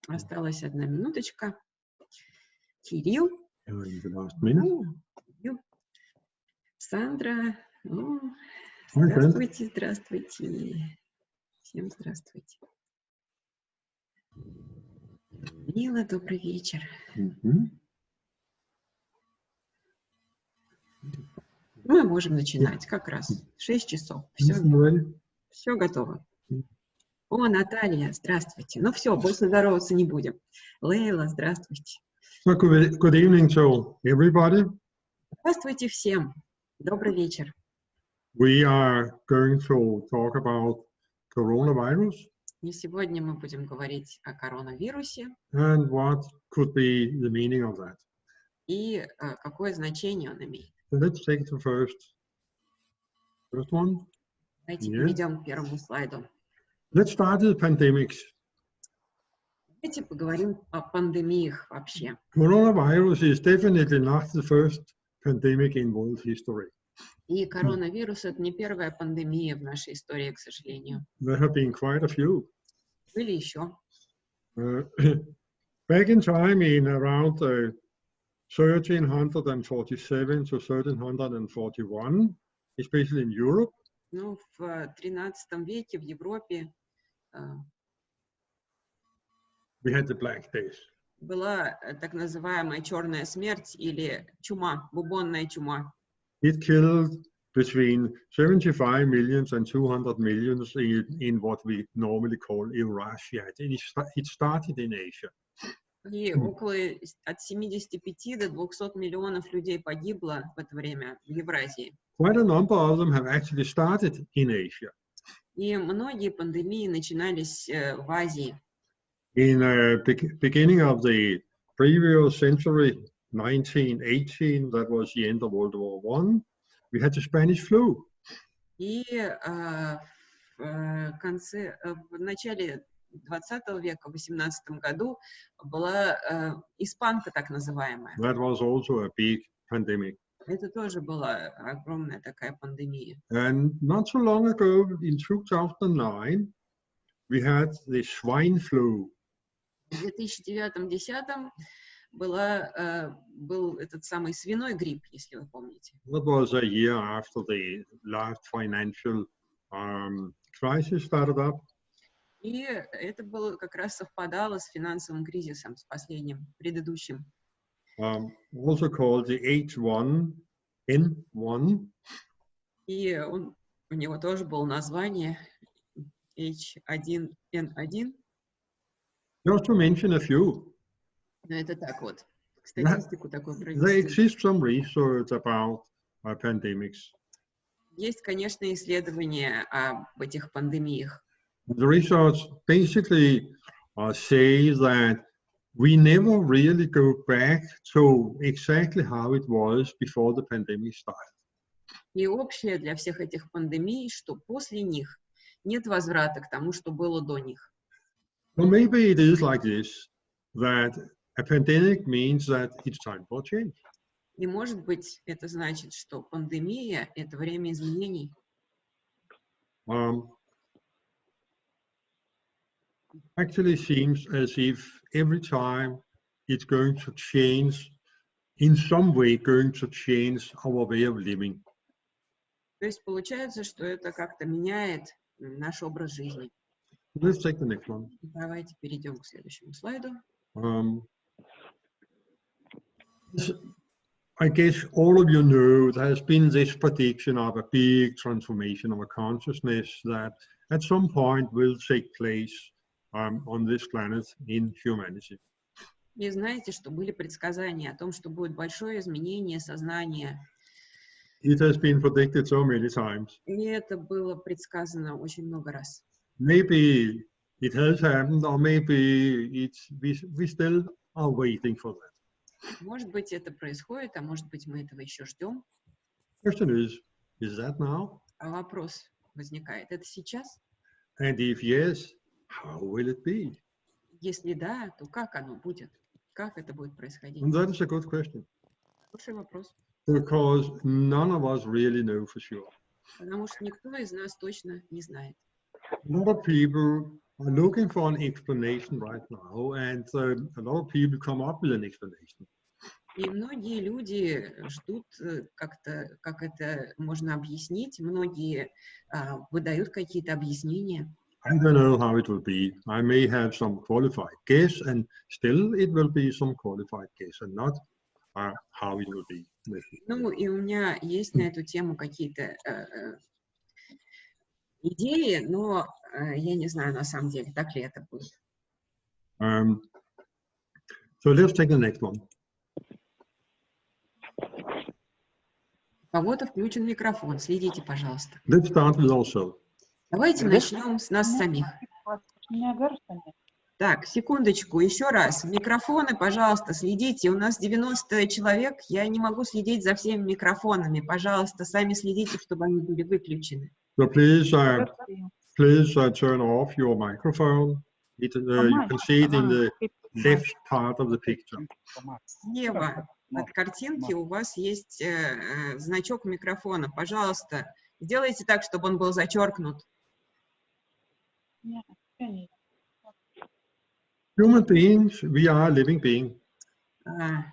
Осталась 1 минуточка. Кирилл. Кирилл. Сандра. Здравствуйте, здравствуйте. Всем здравствуйте. Мила, добрый вечер. Мы можем начинать как раз. 6 часов. Все готово. О, Наталья, здравствуйте. Ну все, больше здороваться не будем. Лейла, здравствуйте. Good evening to everybody. Здравствуйте всем. Добрый вечер. We are going to talk about coronavirus. И сегодня мы будем говорить о коронавирусе. And what could be the meaning of that. И какое значение он имеет. So let's take the first one. Давайте перейдем к первому слайду. Let's start with pandemics. Давайте поговорим о пандемиях вообще. Coronavirus is definitely not the first pandemic in world history. И коронавирус — это не первая пандемия в нашей истории, к сожалению. There have been quite a few. Были еще. Back in time, in around 1347 to 1341, especially in Europe. Ну, в 13 веке в Европе we had the Black Death. Была так называемая черная смерть или чума, бубонная чума. It killed between 75 millions and 200 millions in what we normally call Eurasia. It started in Asia. И около от 75 до 200 миллионов людей погибло в это время в Евразии. Quite a number of them have actually started in Asia. И многие пандемии начинались в Азии. In the beginning of the previous century, 1918, that was the end of World War I, we had the Spanish flu. И в начале 20 века, в 18 году, была испанка так называемая. That was also a big pandemic. Это тоже была огромная такая пандемия. And not so long ago, in 2009, we had the swine flu. В 2009-2010 был этот самый свиной грипп, если вы помните. That was a year after the last financial crisis started up. И это было как раз совпадало с финансовым кризисом, с последним, предыдущим. Also called the H1N1. И у него тоже было название H1N1. Just to mention a few. Но это так вот, статистику такую There провести. exists some research about pandemics. Есть, конечно, исследования об этих пандемиях. The research basically say that we never really go back to exactly how it was before the pandemic started. И общее для всех этих пандемий, что после них нет возврата к тому, что было до них. Well, maybe it is like this, that a pandemic means that it's time for change. И, может быть, это значит, что пандемия — это время изменений. Actually seems as if every time it's going to change, in some way going to change our way of living. То есть получается, что это как-то меняет наш образ жизни. Let's take the next one. Давайте перейдем к следующему слайду. I guess all of you know there has been this prediction of a big transformation of a consciousness that at some point will take place on this planet in humanity. И знаете, что были предсказания о том, что будет большое изменение сознания. It has been predicted so many times. И это было предсказано очень много раз. Maybe it has happened, or maybe we still are waiting for that. Может быть, это происходит, а может быть, мы этого еще ждем. Question is that now? А вопрос возникает: это сейчас? And if yes, how will it be? Если да, то как оно будет? Как это будет происходить? And that is a good question. Хороший вопрос. Because none of us really know for sure. Потому что никто из нас точно не знает. A lot of people are looking for an explanation right now, and a lot of people come up with an explanation. И многие люди ждут как-то, как это можно объяснить. Многие выдают какие-то объяснения. I don't know how it will be. I may have some qualified guess, and still it will be some qualified guess, and not how it will be. Ну, и у меня есть на эту тему какие-то идеи, но я не знаю на самом деле, так ли это будет. So let's take the next one. У кого-то включен микрофон. Следите, пожалуйста. Let's start with ourselves. Давайте начнем с нас самих. Так, секундочку, еще раз. Микрофоны, пожалуйста, следите. У нас 90 человек, я не могу следить за всеми микрофонами. Пожалуйста, сами следите, чтобы они были выключены. So please turn off your microphone. You can see it in the left part of the picture. Слева от картинки у вас есть значок микрофона. Пожалуйста, сделайте так, чтобы он был зачеркнут. Human beings, we are living beings.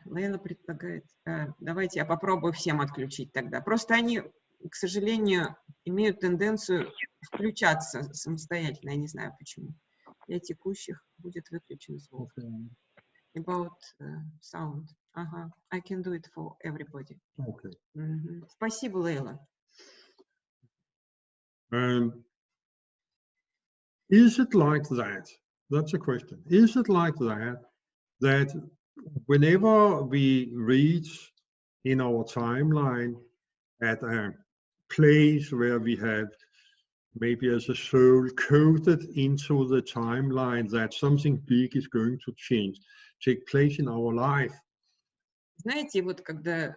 Лейла предлагает, давайте я попробую всем отключить тогда. Просто они, к сожалению, имеют тенденцию включаться самостоятельно, я не знаю почему. Для текущих будет выключен звук. About sound. Ага, I can do it for everybody. Okay. Спасибо, Лейла. Is it like that? That's a question. Is it like that, that whenever we reach in our timeline at a place where we have maybe as a soul coded into the timeline that something big is going to take place in our life? Знаете, вот когда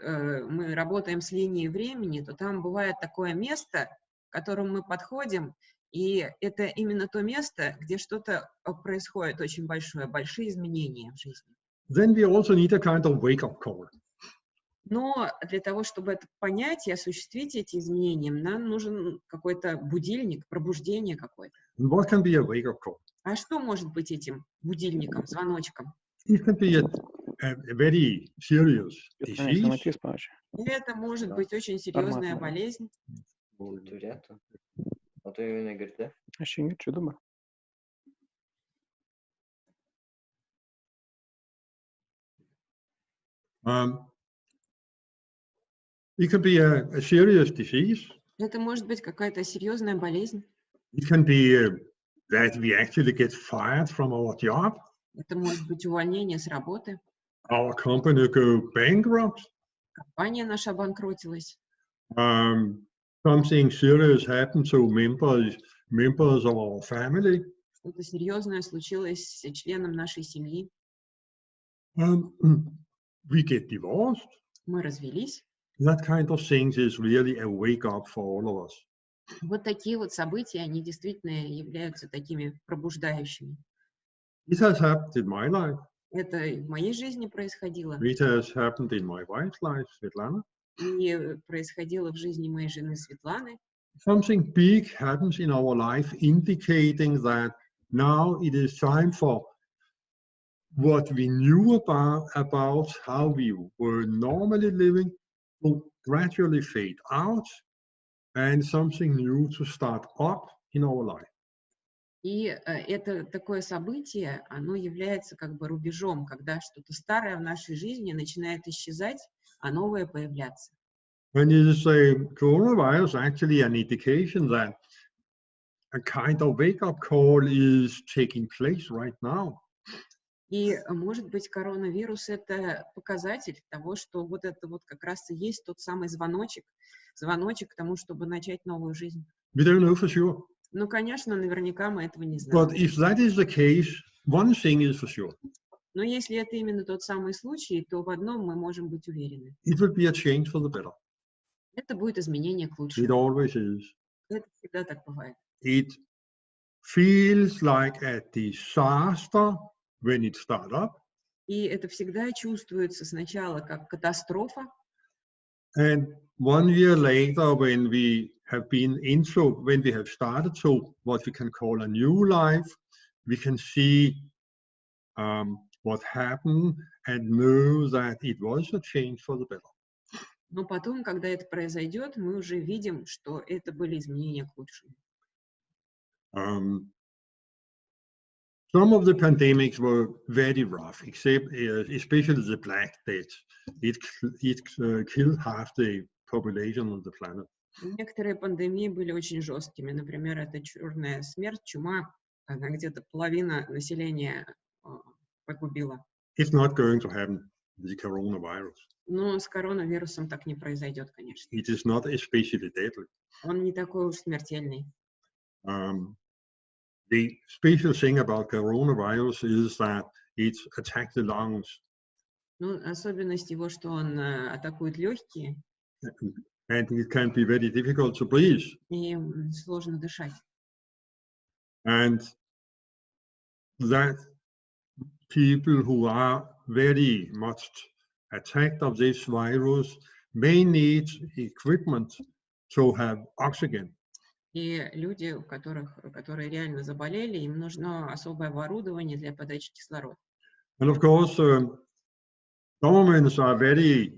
мы работаем с линией времени, то там бывает такое место, к которому мы подходим, и это именно то место, где что-то происходит очень большое, большие изменения в жизни. Then we also need a kind of wake-up call. Но для того, чтобы это понять и осуществить эти изменения, нам нужен какой-то будильник, пробуждение какое-то. What can be a wake-up call? А что может быть этим будильником, звоночком? It can be a very serious disease. Это может быть очень серьезная болезнь. It can be a serious disease. Это может быть какая-то серьезная болезнь. It can be that we actually get fired from our job. Это может быть увольнение с работы. Our company go bankrupt. Компания наша обанкротилась. Something serious happened to members of our family. Что-то серьезное случилось с членом нашей семьи. We get divorced. Мы развелись. That kind of things is really a wake up for all of us. Вот такие вот события, они действительно являются такими пробуждающими. It has happened in my life. Это в моей жизни происходило. It has happened in my wife's life, Svetlana. И происходило в жизни моей жены Светланы. Something big happens in our life, indicating that now it is time for what we knew about how we were normally living to gradually fade out, and something new to start up in our life. И это такое событие, оно является как бы рубежом, когда что-то старое в нашей жизни начинает исчезать, а новое появляться. And it is a coronavirus actually an indication that a kind of wake-up call is taking place right now. И, может быть, коронавирус – это показатель того, что вот это вот как раз и есть тот самый звоночек к тому, чтобы начать новую жизнь. We don't know for sure. Ну, конечно, наверняка мы этого не знаем. But if that is the case, one thing is for sure. Но если это именно тот самый случай, то в одном мы можем быть уверены. It will be a change for the better. Это будет изменение к It лучшему. always is. Это всегда так бывает. It feels like a disaster when it starts up. И это всегда чувствуется сначала как катастрофа. And 1 year later, when we have started to what we can call a new life, we can see what happened and know that it was a change for the better. Но потом, когда это произойдет, мы уже видим, что это были изменения к лучшему. Some of the pandemics were very rough, especially the Black Death. It killed half the population on the planet. Некоторые пандемии были очень жесткими. Например, это черная смерть, чума, она где-то половина населения погубила. It's not going to happen with the coronavirus. Но с коронавирусом так не произойдет, конечно. It is not especially deadly. Он не такой уж смертельный. The special thing about coronavirus is that it attacks the lungs. Ну, особенность его, что он атакует легкие. And it can be very difficult to breathe. И сложно дышать. And that people who are very much attacked of this virus may need equipment to have oxygen. И люди, которые реально заболели, им нужно особое оборудование для подачи кислорода. And of course, governments are very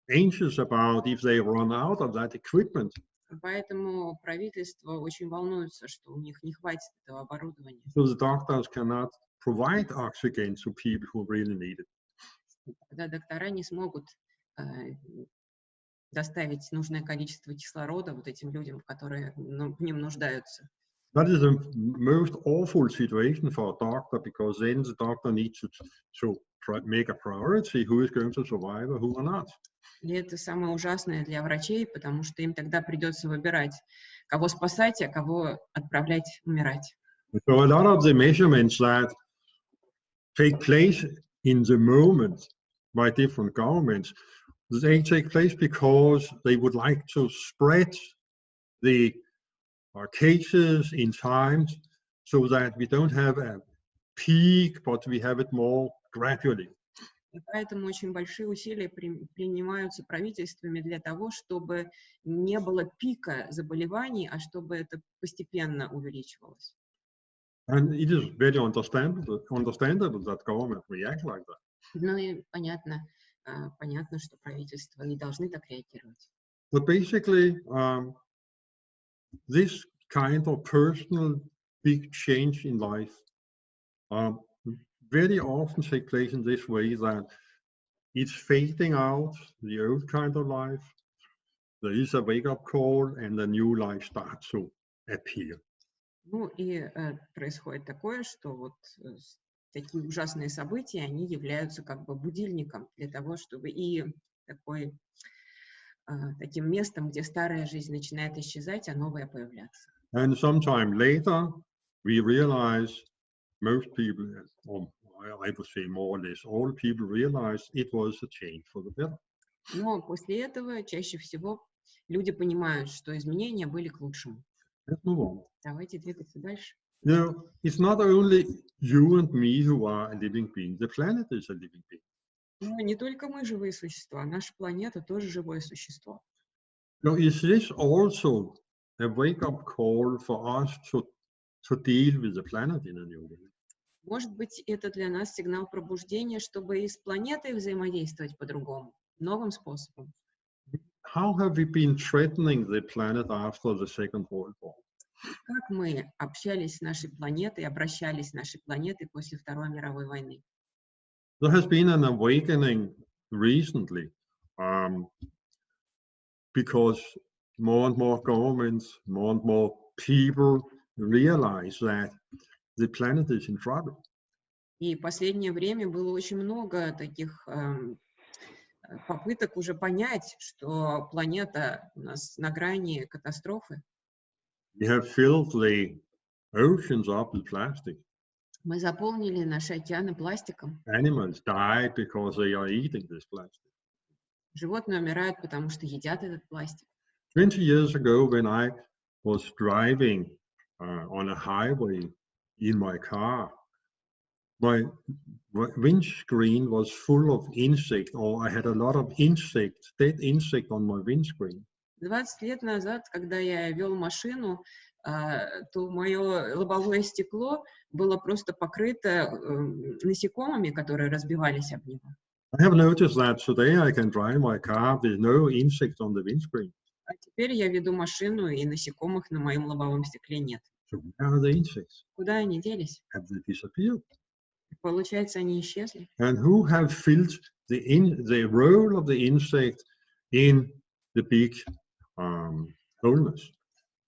anxious about if they run out of that equipment. Поэтому правительство очень волнуется, что у них не хватит этого оборудования. So the doctors cannot provide oxygen to people who really need it. Когда доктора не смогут доставить нужное количество кислорода вот этим людям, которые в нем нуждаются. That is the most awful situation for a doctor, because then the doctor needs to make a priority who is going to survive or who are not. И это самое ужасное для врачей, потому что им тогда придется выбирать, кого спасать, а кого отправлять умирать. So a lot of the measurements that take place in the moment by different governments, they take place because they would like to spread the cases in time so that we don't have a peak, but we have it more gradually. И поэтому очень большие усилия принимаются правительствами для того, чтобы не было пика заболеваний, а чтобы это постепенно увеличивалось. And it is very understandable that government react like that. Ну и понятно, что правительства не должны так реагировать. But basically, this kind of personal big change in life very often take place in this way, that it's fading out the old kind of life. There is a wake-up call, and the new life starts to appear. Ну и происходит такое, что вот такие ужасные события, они являются как бы будильником для того, чтобы и таким местом, где старая жизнь начинает исчезать, а новая появляться. And sometime later, we realize most people, or I would say more or less all people, realize it was a change for the better. Но после этого чаще всего люди понимают, что изменения были к лучшему. Let's move on. Давайте двигаться дальше. You know, it's not only you and me who are a living being. The planet is a living being. Но не только мы живые существа, наша планета тоже живое существо. So is this also a wake-up call for us to deal with the planet in a new way? Может быть, это для нас сигнал пробуждения, чтобы и с планетой взаимодействовать по-другому, новым способом. How have we been threatening the planet after the Second World War? Как мы общались с нашей планетой, обращались с нашей планетой после Второй мировой войны? There has been an awakening recently, because more and more governments, more and more people realize that the planet is in trouble. И в последнее время было очень много таких попыток уже понять, что планета у нас на грани катастрофы. We have filled the oceans up with plastic. Мы заполнили наши океаны пластиком. Animals die because they are eating this plastic. Животные умирают, потому что едят этот пластик. 20 years ago, when I was driving on a highway in my car, my windscreen was full of insects, or I had a lot of dead insects on my windscreen. 20 лет назад, когда я вел машину, то мое лобовое стекло было просто покрыто насекомыми, которые разбивались об него. I have noticed that today I can drive my car with no insect on the windscreen. А теперь я веду машину, и насекомых на моем лобовом стекле нет. So where are the insects? Куда они делись? Have they disappeared? Получается, они исчезли. And who have filled the role of the insect in the big wholeness?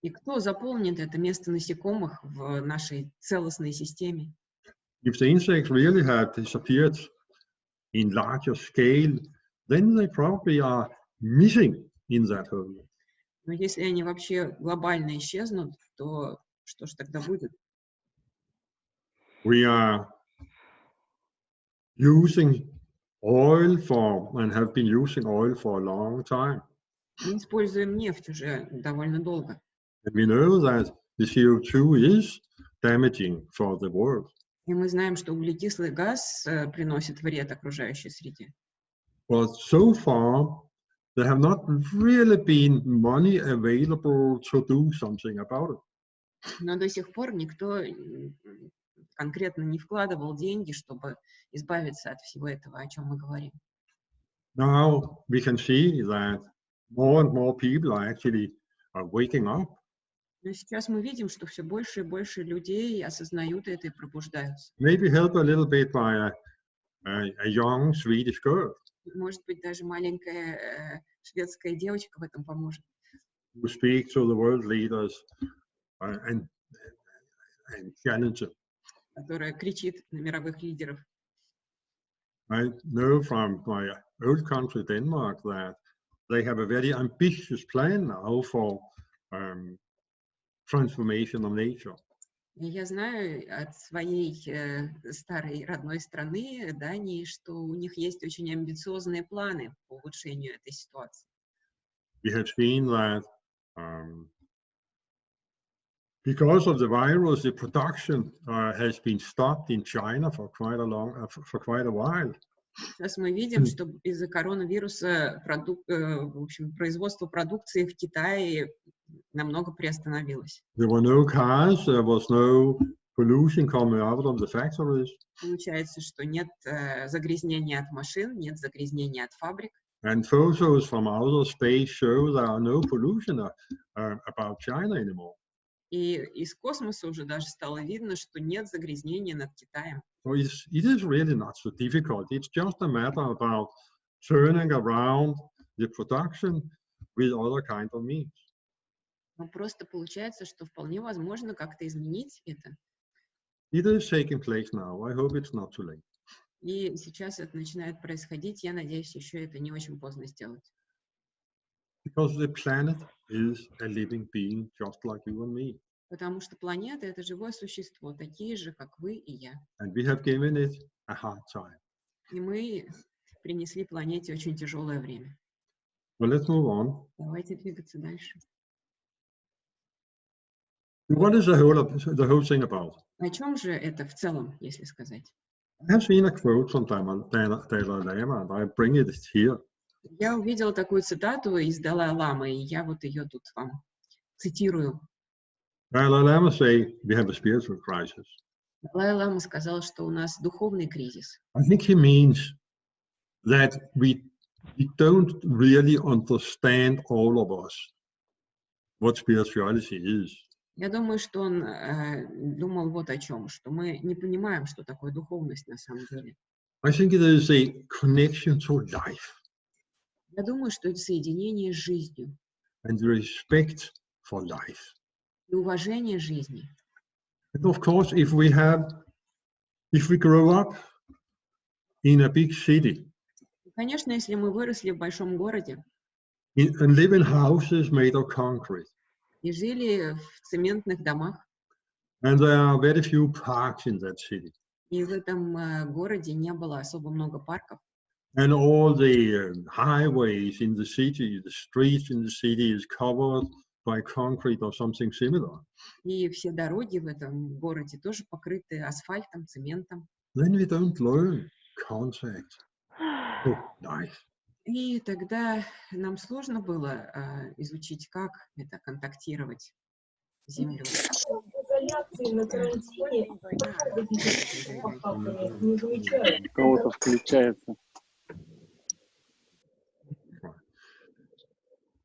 И кто заполнит это место насекомых в нашей целостной системе? If the insects really have disappeared in larger scale, then they probably are missing in that whole. Но если они вообще глобально исчезнут, то что ж тогда будет? We are using oil for, and have been using oil for a long time. Мы используем нефть уже довольно долго. And we know that the CO2 is damaging for the world. И мы знаем, что углекислый газ приносит вред окружающей среде. But so far, there have not really been money available to do something about it. Но до сих пор никто конкретно не вкладывал деньги, чтобы избавиться от всего этого, о чем мы говорим. Now we can see that more and more people are actually waking up. Но сейчас мы видим, что все больше и больше людей осознают это и пробуждаются. Maybe helped a little bit by a young Swedish girl Может быть, даже маленькая шведская девочка в этом поможет. who speaks to the world leaders and challenge them. Которая кричит на мировых лидеров. I know from my old country, Denmark, that they have a very ambitious plan now for transformation of nature. Я знаю от своей старой родной страны, Дании, что у них есть очень амбициозные планы по улучшению этой ситуации. We have seen that because of the virus, the production has been stopped in China for quite a while. Сейчас мы видим, что из-за коронавируса в общем, производство продукции в Китае намного приостановилось. There were no cars, there was no pollution coming out of the factories. Получается, что нет загрязнения от машин, нет загрязнения от фабрик. And photos from outer space show there are no pollution about China anymore. И из космоса уже даже стало видно, что нет загрязнения над Китаем. So it is really not so difficult. It's just a matter about turning around the production with other kind of means. Но просто получается, что вполне возможно как-то изменить это. It is taking place now. I hope it's not too late. И сейчас это начинает происходить. Я надеюсь, еще это не очень поздно сделать. Because the planet is a living being just like you and me. Потому что планета — это живое существо, такие же, как вы и я. And we have given it a hard time. И мы принесли планете очень тяжелое время. Well, let's move on. Давайте двигаться дальше. What is the whole thing about? О чем же это в целом, если сказать? I have seen a quote from Dalai Lama, and I bring it here. Я увидела такую цитату из Далай-ламы, и я вот ее тут вам цитирую. Dalai Lama say we have a spiritual crisis. Далай-лама сказал, что у нас духовный кризис. I think he means that we don't really understand all of us what spirituality is. Я думаю, что он думал вот о чем, что мы не понимаем, что такое духовность на самом деле. I think it is a connection to life Я думаю, что это соединение с жизнью and the respect for life. и уважение жизни. And of course, if we grow up in a big city, И, конечно, если мы выросли в большом городе and live in houses made of concrete, и жили в цементных домах, and there are very few parks in that city, и в этом городе не было особо много парков, and all the highways in the city, the streets in the city is covered by concrete or something similar, и все дороги в этом городе тоже покрыты асфальтом, цементом, then we don't learn contact to life. и тогда нам сложно было изучить, как это контактировать землю. Изоляции на карантине не замечают. Кого-то включается.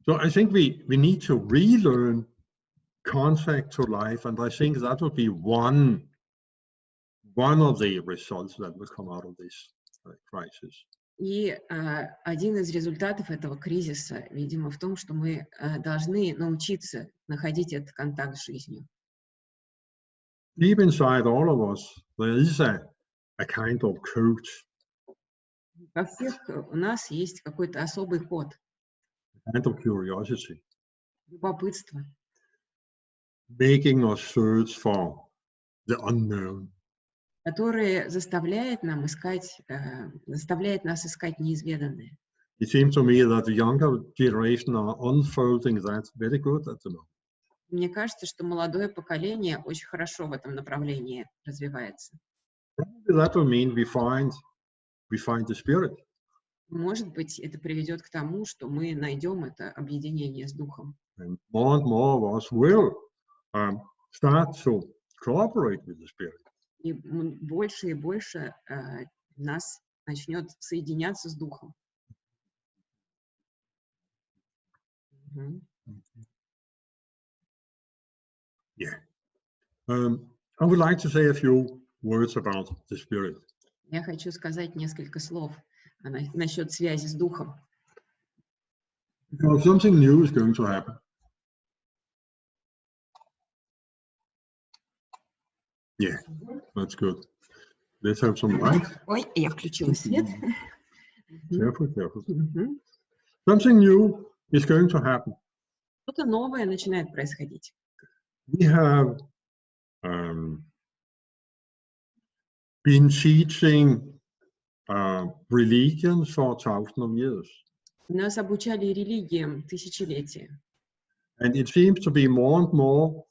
So I think we need to relearn contact to life, and I think that will be one of the results that will come out of this crisis. И один из результатов этого кризиса, видимо, в том, что мы должны научиться находить этот контакт с жизнью. Deep inside all of us, there is a kind of code. Во всех у нас есть какой-то особый код, A kind of curiosity, любопытство, making us search for the unknown. которое заставляет нас искать неизведанное. It seems to me that the younger generation are unfolding that very good at the moment. Мне кажется, что молодое поколение очень хорошо в этом направлении развивается. That will mean we find the spirit. Может быть, это приведет к тому, что мы найдем это объединение с Духом. And more of us will start to cooperate with the spirit. И больше и больше нас начнет соединяться с Духом. Yeah. I would like to say a few words about the spirit. Я хочу сказать несколько слов насчет связи с Духом. Because something new is going to happen. Yeah, that's good. Let's have some light. Ой, я включила свет. Careful. Something new is going to happen. Что-то новое начинает происходить. We have been teaching religions for thousands of years. Нас обучали религиям тысячелетия. And it seems to be more and more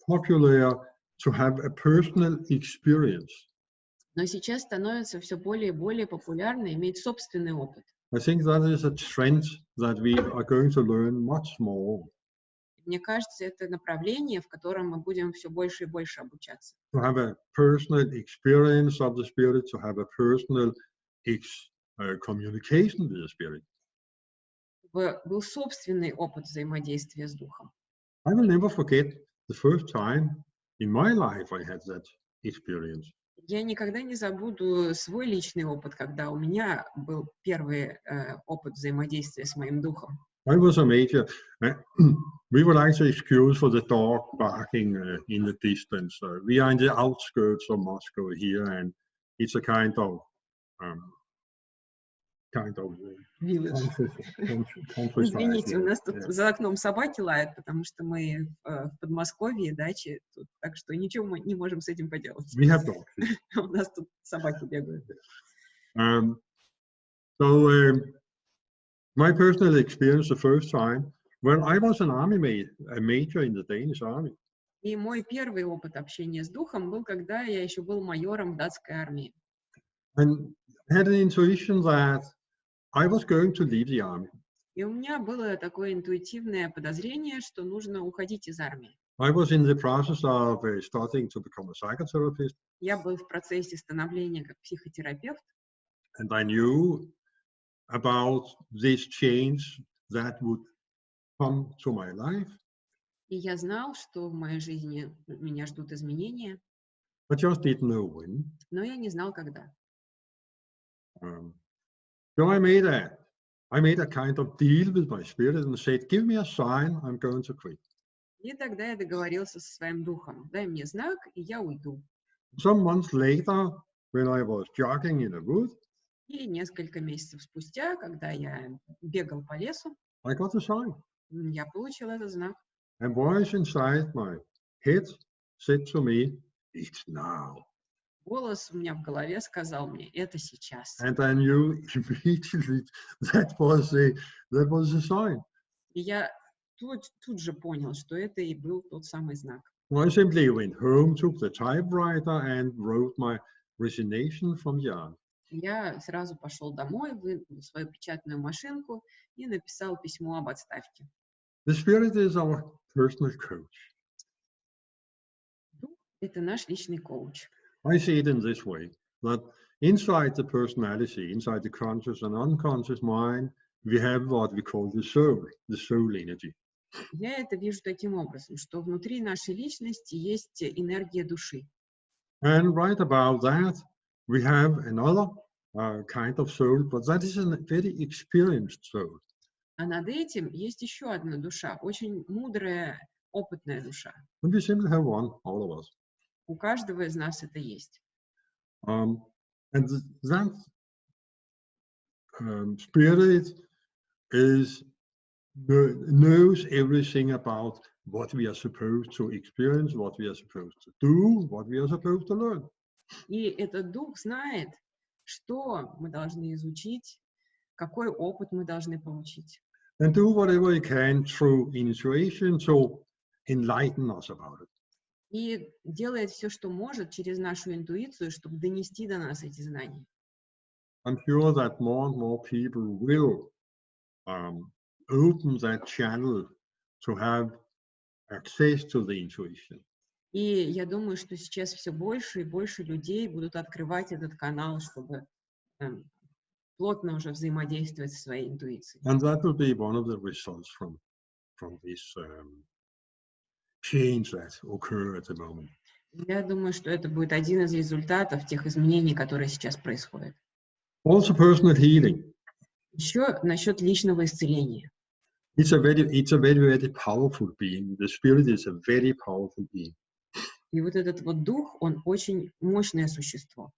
popular to have a personal experience. Но сейчас становится все более и более популярно иметь собственный опыт. I think that is a trend that we are going to learn much more. Мне кажется, это направление, в котором мы будем все больше и больше обучаться. To have a personal experience of the spirit, to have a personal communication with the spirit. Был собственный опыт взаимодействия с Духом. I will never forget the first time in my life I had that experience. Я никогда не забуду свой личный опыт, когда у меня был первый опыт взаимодействия с моим Духом. I was a major. We would like to excuse for the dog barking in the distance. We are in the outskirts of Moscow here, and it's a kind of Извините, у нас тут за окном собаки лают, потому что мы в Подмосковье, даче, так что ничего мы не можем с этим поделать. We have dogs. У нас тут собаки бегают. My personal experience the first time when I was an army a major in the Danish army. И мой первый опыт общения с Духом был, когда я еще был майором в датской армии. And had an intuition that I was going to leave the army. И у меня было такое интуитивное подозрение, что нужно уходить из армии. I was in the process of studying to become a psychotherapist. Я был в процессе становления как психотерапевт. And I knew about this change that would come to my life. И я знал, что в моей жизни меня ждут изменения. I just didn't know when. Но я не знал, когда. So I made a kind of deal with my spirit and said, give me a sign, I'm going to quit. И тогда я договорился со своим Духом. Дай мне знак, и я уйду. Some months later, when I was jogging in the wood, И несколько месяцев спустя, когда я бегал по лесу, I got a sign. я получил этот знак. A voice inside my head said to me, it's now. Голос у меня в голове сказал мне, это сейчас. And I knew immediately that was the sign. И я тут же понял, что это и был тот самый знак. I simply went home, took the typewriter and wrote my resignation from the army. Я сразу пошел домой, вынул свою печатную машинку и написал письмо об отставке. The spirit is our personal coach. Это наш личный коуч. I see it in this way, that inside the personality, inside the conscious and unconscious mind, we have what we call the soul energy. Я это вижу таким образом, что внутри нашей личности есть энергия души. And right about that, we have another kind of soul, but that is a very experienced soul. А над этим есть еще одна душа, очень мудрая, опытная душа. And we simply have one, all of us. У каждого из нас это есть. And that spirit knows everything about what we are supposed to experience, what we are supposed to do, what we are supposed to learn. И этот дух знает, что мы должны изучить, какой опыт мы должны получить. And do whatever he can through initiation to enlighten us about it. И делает все, что может через нашу интуицию, чтобы донести до нас эти знания. I'm sure that more and more people will open that channel to have access to the intuition. И я думаю, что сейчас все больше и больше людей будут открывать этот канал, чтобы плотно уже взаимодействовать со своей интуицией. And that will be one of the results from this change that occur at the moment. Я думаю, что это будет один из результатов тех изменений, которые сейчас происходят. Also personal healing. Еще насчет личного исцеления. It's a very powerful being. The spirit is a very powerful being. И вот этот вот дух, он очень мощное существо.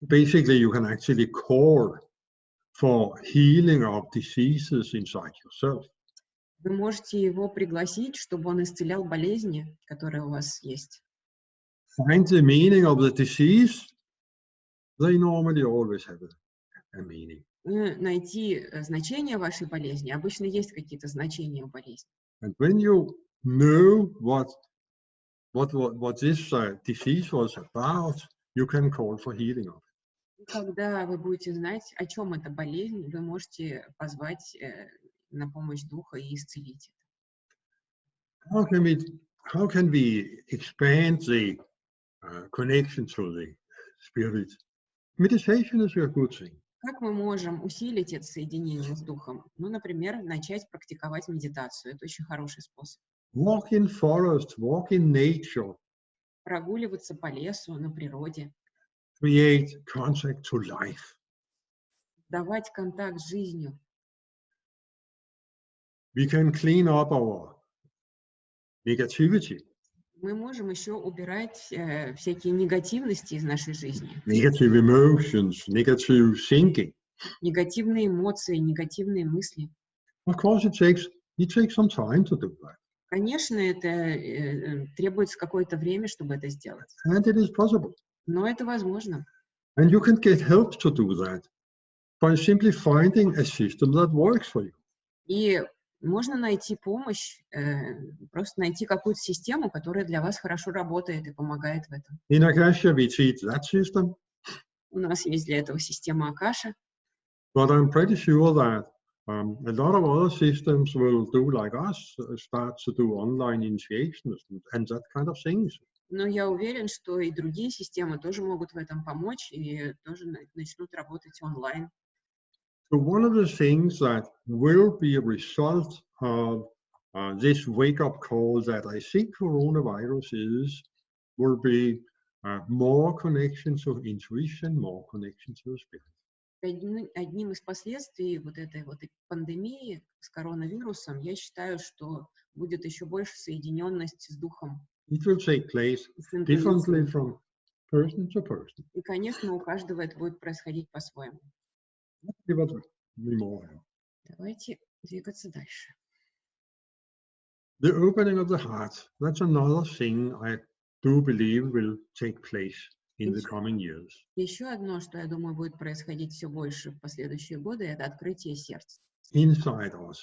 Basically, you can actually call for healing of diseases inside yourself. Вы можете его пригласить, чтобы он исцелял болезни, которые у вас есть. Find the meaning of the disease. They normally always have a meaning. Найти значение вашей болезни. Обычно есть какие-то значения у болезни. And when you know what this disease was about, you can call for healing of it. Когда вы будете знать, о чем эта болезнь, вы можете позвать на помощь духа и исцелить это. How can we expand the connection to the spirit? Meditation is a good thing. Как мы можем усилить это соединение с духом? Ну, например, начать практиковать медитацию. Это очень хороший способ. Walk in forest, walk in nature. Прогуливаться по лесу, на природе. Create contact to life. Давать контакт с жизнью. We can clean up our negativity. Мы можем еще убирать всякие негативности из нашей жизни. Negative emotions, negative thinking. Негативные эмоции, негативные мысли. Of course, it takes some time to do that. Конечно, это требуется какое-то время, чтобы это сделать. And it is possible. Но это возможно. And you can get help to do that by simply finding a system that works for you. И можно найти помощь, просто найти какую-то систему, которая для вас хорошо работает и помогает в этом. In Akasha, we teach that system. У нас есть для этого система Akasha. But I'm pretty sure that a lot of other systems will do like us, start to do online initiations and that kind of things. Но я уверен, что и другие системы тоже могут в этом помочь и тоже начнут работать онлайн. So one of the things that will be a result of this wake-up call that I think coronavirus will be more connection to intuition, more connection to the spirit. Одним из последствий вот этой вот пандемии с коронавирусом, я считаю, что будет еще больше соединенность с духом. It will take place differently from person to person. И, конечно, у каждого это будет происходить по-своему. Давайте двигаться дальше. The opening of the heart, that's another thing I do believe will take place in the coming years. Еще одно, что я думаю будет происходить все больше в последующие годы, это открытие сердца. Inside us.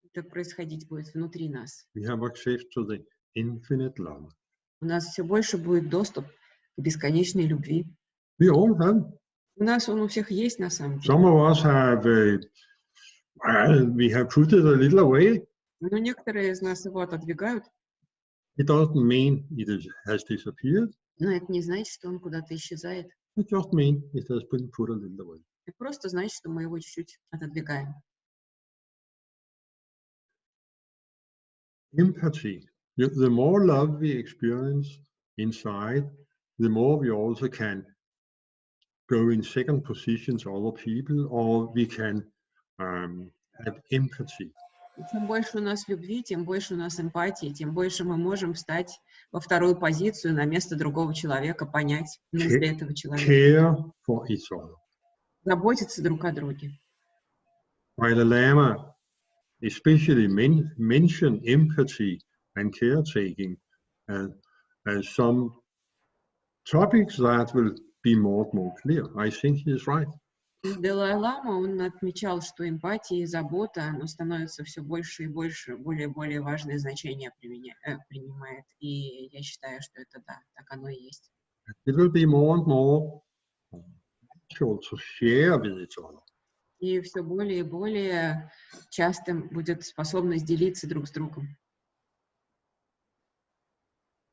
Это происходить будет внутри нас. We have access to the infinite love. У нас все больше будет доступ к бесконечной любви. We all have. У нас он у всех есть на самом деле. Some of us have, we have put it a little away. Но некоторые из нас его отодвигают. It doesn't mean has disappeared. Но это не значит, что он куда-то исчезает. It just means it has been put a little away. Это просто значит, что мы его чуть-чуть отодвигаем. Empathy. The more love we experience inside, the more we also can go in second position to other people, or we can have empathy. Чем больше у нас любви, тем больше у нас эмпатии, тем больше мы можем встать во вторую позицию на место другого человека, понять мысли этого человека. Care for each other. Заботиться друг о друге. While Lama especially mention empathy and caretaking as some topics that will be more and more clear. I think he is right. Далай-лама, он отмечал, что эмпатия и забота, оно становится все больше и больше, более и более важное значение принимает. И я считаю, что это да, так оно и есть. It will be more and more natural to share with each other. И все более и более частым будет способность делиться друг с другом.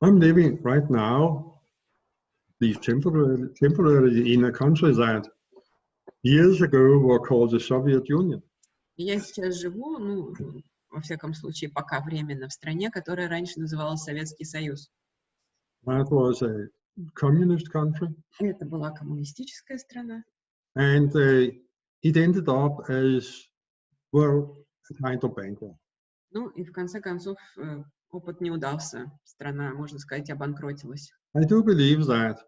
I'm living right now, temporarily in a country that years ago were called the Soviet Union. Я сейчас живу, ну, во всяком случае, пока временно в стране, которая раньше называлась Советский Союз. That was a communist country. Это была коммунистическая страна. And it ended up as, well, a kind of bankrupt. Ну, и в конце концов, опыт не удался. Страна, можно сказать, обанкротилась. I do believe that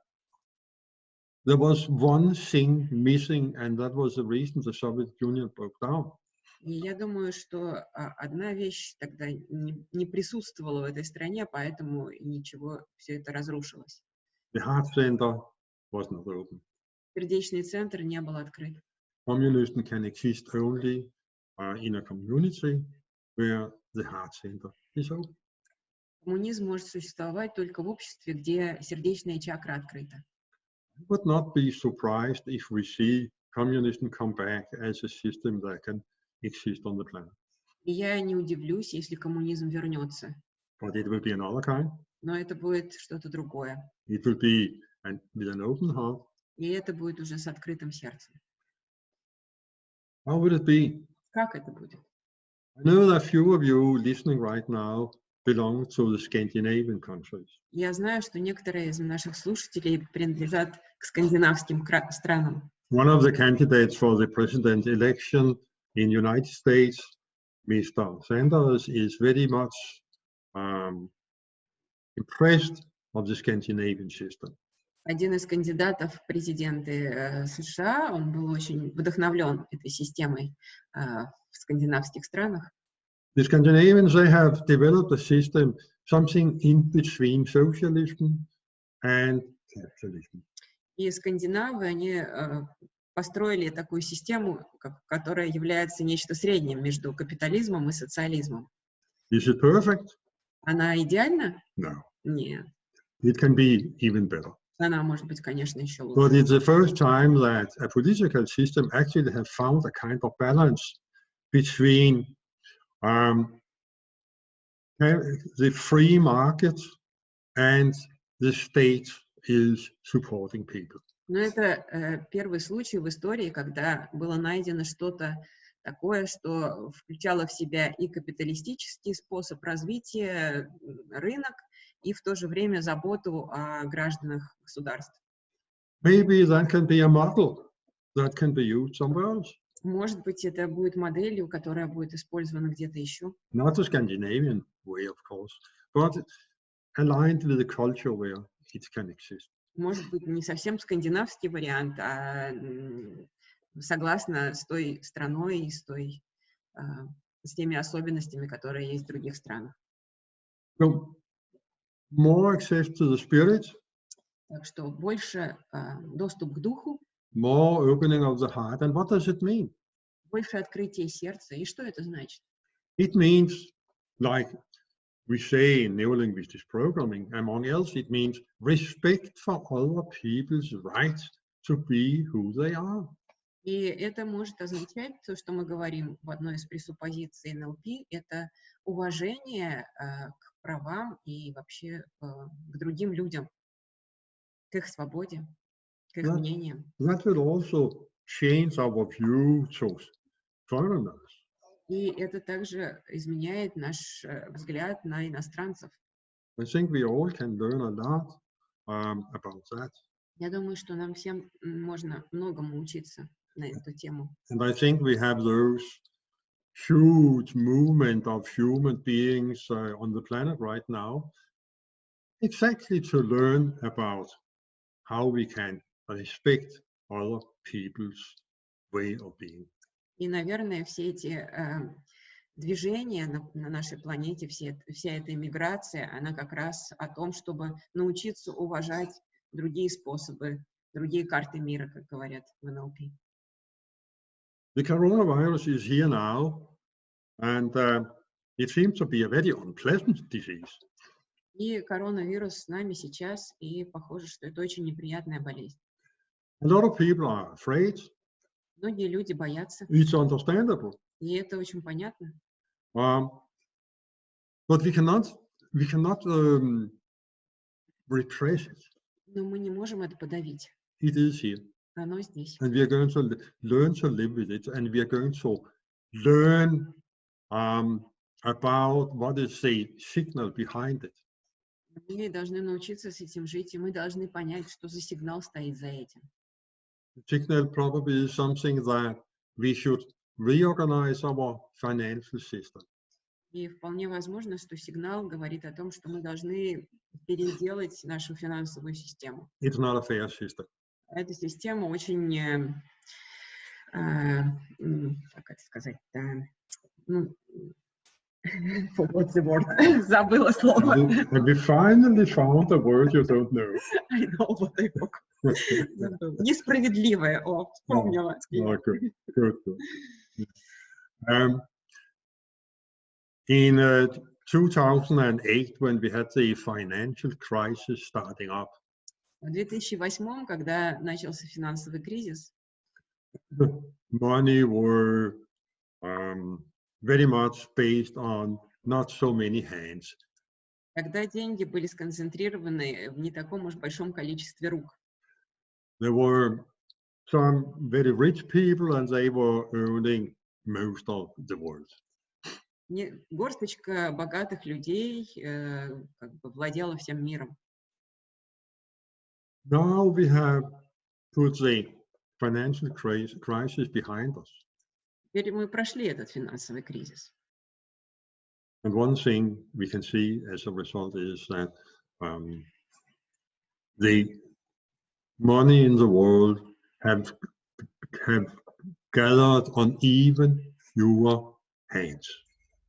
there was one thing missing, and that was the reason the Soviet Union broke down. И я думаю, что одна вещь тогда не присутствовала в этой стране, поэтому ничего, все это разрушилось. The heart center was not open. Сердечный центр не был открыт. Communism can exist only in a community where the heart center is open. Коммунизм может существовать только в обществе, где сердечная чакра открыта. I would not be surprised if we see communism come back as a system that can exist on the planet. И я не удивлюсь, если коммунизм вернется. But it will be another kind. Но это будет что-то другое. It will be with an open heart. И это будет уже с открытым сердцем. How will it be? Как это будет? I know that few of you listening right now belong to the Scandinavian countries. Я знаю, что некоторые из наших слушателей принадлежат к скандинавским странам. One of the candidates for the president election in United States, Mr. Sanders, is very much impressed of the Scandinavian system. Один из кандидатов в президенты США, он был очень вдохновлен этой системой в скандинавских странах. The Scandinavians, they have developed a system, something in between socialism and capitalism. И скандинавы, они построили такую систему, которая является нечто средним между капитализмом и социализмом. Is it perfect? Она идеальна? No. Нет. It can be even better. Она может быть, конечно, еще лучше. But it's the first time that a political system actually has found a kind of balance between the free market and the state is supporting people. Но это первый случай в истории, когда было найдено что-то такое, что включало в себя и капиталистический способ развития, рынок, и в то же время заботу о гражданах государств. Maybe that can be a model that can be used somewhere else. Может быть, это будет моделью, которая будет использована где-то еще. Not the Scandinavian way, of course, but aligned with the culture where it can exist. Может быть, не совсем скандинавский вариант, а согласно с той страной и с теми особенностями, которые есть в других странах. So, more access to the spirit. Так что больше доступ к духу, More opening of the heart. And what does it mean? больше открытия сердца. И что это значит? It means, like we say in neurolinguistic programming, among else, it means respect for other people's right to be who they are. И это может означать, то, что мы говорим в одной из пресуппозиций НЛП, это уважение к правам и вообще к другим людям, к их свободе, к их мнениям. That will also change our view to foreigners. И это также изменяет наш взгляд на иностранцев. I think we all can learn a lot about that. Я думаю, что нам всем можно многому учиться на эту тему. And I think we have those huge movement of human beings on the planet right now, exactly to learn about how we can respect other people's way of being. И, наверное, все эти движения на нашей планете, вся эта иммиграция, она как раз о том, чтобы научиться уважать другие способы, другие карты мира, как говорят в НЛП. The coronavirus is here now, and it seems to be a very unpleasant disease. И коронавирус с нами сейчас, и похоже, что это очень неприятная болезнь. A lot of people are afraid. Многие люди боятся. It's understandable. И это очень понятно. But we cannot repress it. Но мы не можем это подавить. It is here. Оно здесь. And we are going to learn to live with it, and we are going to learn about what is the signal behind it. Мы должны научиться с этим жить, и мы должны понять, что за сигнал стоит за этим. The signal probably is something that we should reorganize our financial system. И вполне возможно, что сигнал говорит о том, что мы должны переделать нашу финансовую систему. It's not a fair system. Эта система очень, как это сказать, what's the word? Забыла слово. And we finally found a word you don't know. I know what I forgot. Несправедливая. О, вспомнила. Okay, good. In 2008, when we had the financial crisis starting up, В 2008, когда начался финансовый кризис, money were very much based on not so many hands. когда деньги были сконцентрированы в не таком уж большом количестве рук. There were some very rich people, and they were earning most of the world. Горсточка богатых людей как бы владела всем миром. Now we have put the financial crisis behind us. Теперь мы прошли этот финансовый кризис. And one thing we can see as a result is that the money in the world have gathered on even fewer hands.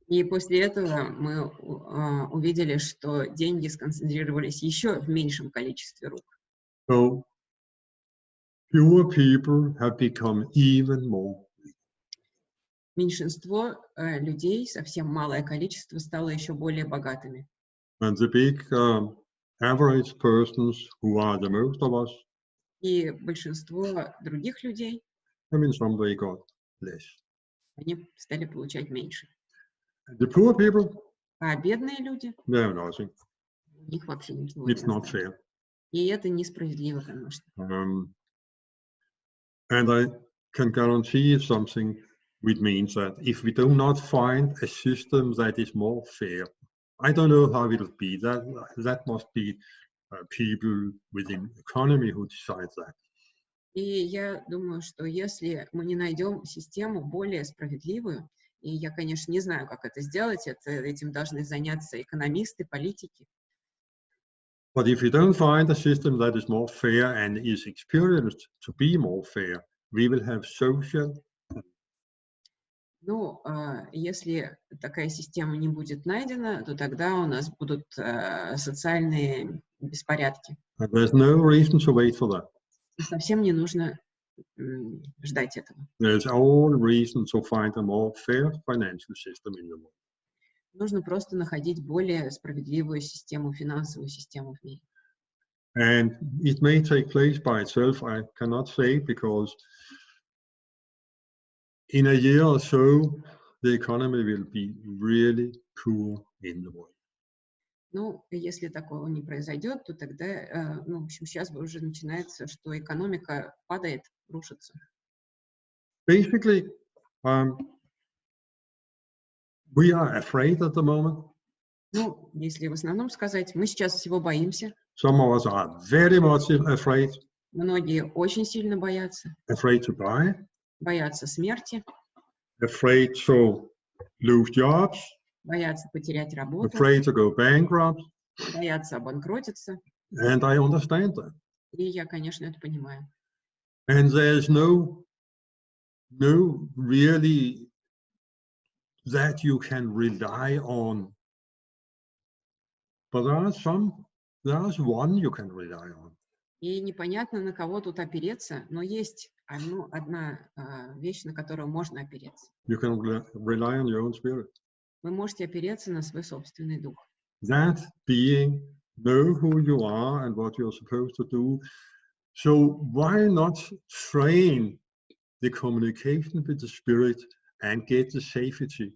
И после этого мы увидели, что деньги сконцентрировались еще в меньшем количестве рук. So fewer people have become even more. Меньшинство людей, совсем малое количество, стало еще более богатыми. And the big average persons who are the most of us, И большинство других людей, in some way got less. они стали получать меньше. And the poor people, А бедные люди, they have nothing. у них вообще ничего It's не not осталось. fair. И это несправедливо, конечно. And I can guarantee something, which means that if we do not find a system that is more fair, I don't know how it will be. That must be people within economy who decide that. И я думаю, что если мы не найдем систему более справедливую, и я, конечно, не знаю, как это сделать, этим должны заняться экономисты, политики. But if we don't find a system that is more fair and is experienced to be more fair, we will have social. Ну, если такая система не будет найдена, то тогда у нас будут социальные беспорядки. And there's no reason to wait for that. И совсем не нужно ждать этого. There's all reason to find a more fair financial system in the world. Нужно просто находить более справедливую систему, финансовую систему в мире. And it may take place by itself, I cannot say, because in a year or so, the economy will be really poor in the world. Ну, если такого не произойдет, то тогда, ну, в общем, сейчас уже начинается, что экономика падает, рушится. Basically, we are afraid at the moment. Ну, если в основном сказать, мы сейчас всего боимся. Some of us are very much afraid. Многие очень сильно боятся. Afraid to die. Боятся смерти. Afraid to lose jobs. Боятся потерять работу. Afraid to go bankrupt. Боятся обанкротиться. And I understand that. И я, конечно, это понимаю. And there's no really that you can rely on. But there's one you can rely on. И непонятно, на кого тут опереться, но есть одна вещь, на которую можно опереться. You can rely on your own spirit. Вы можете опереться на свой собственный дух. That being, know who you are and what you're supposed to do. So why not train the communication with the spirit and get the safety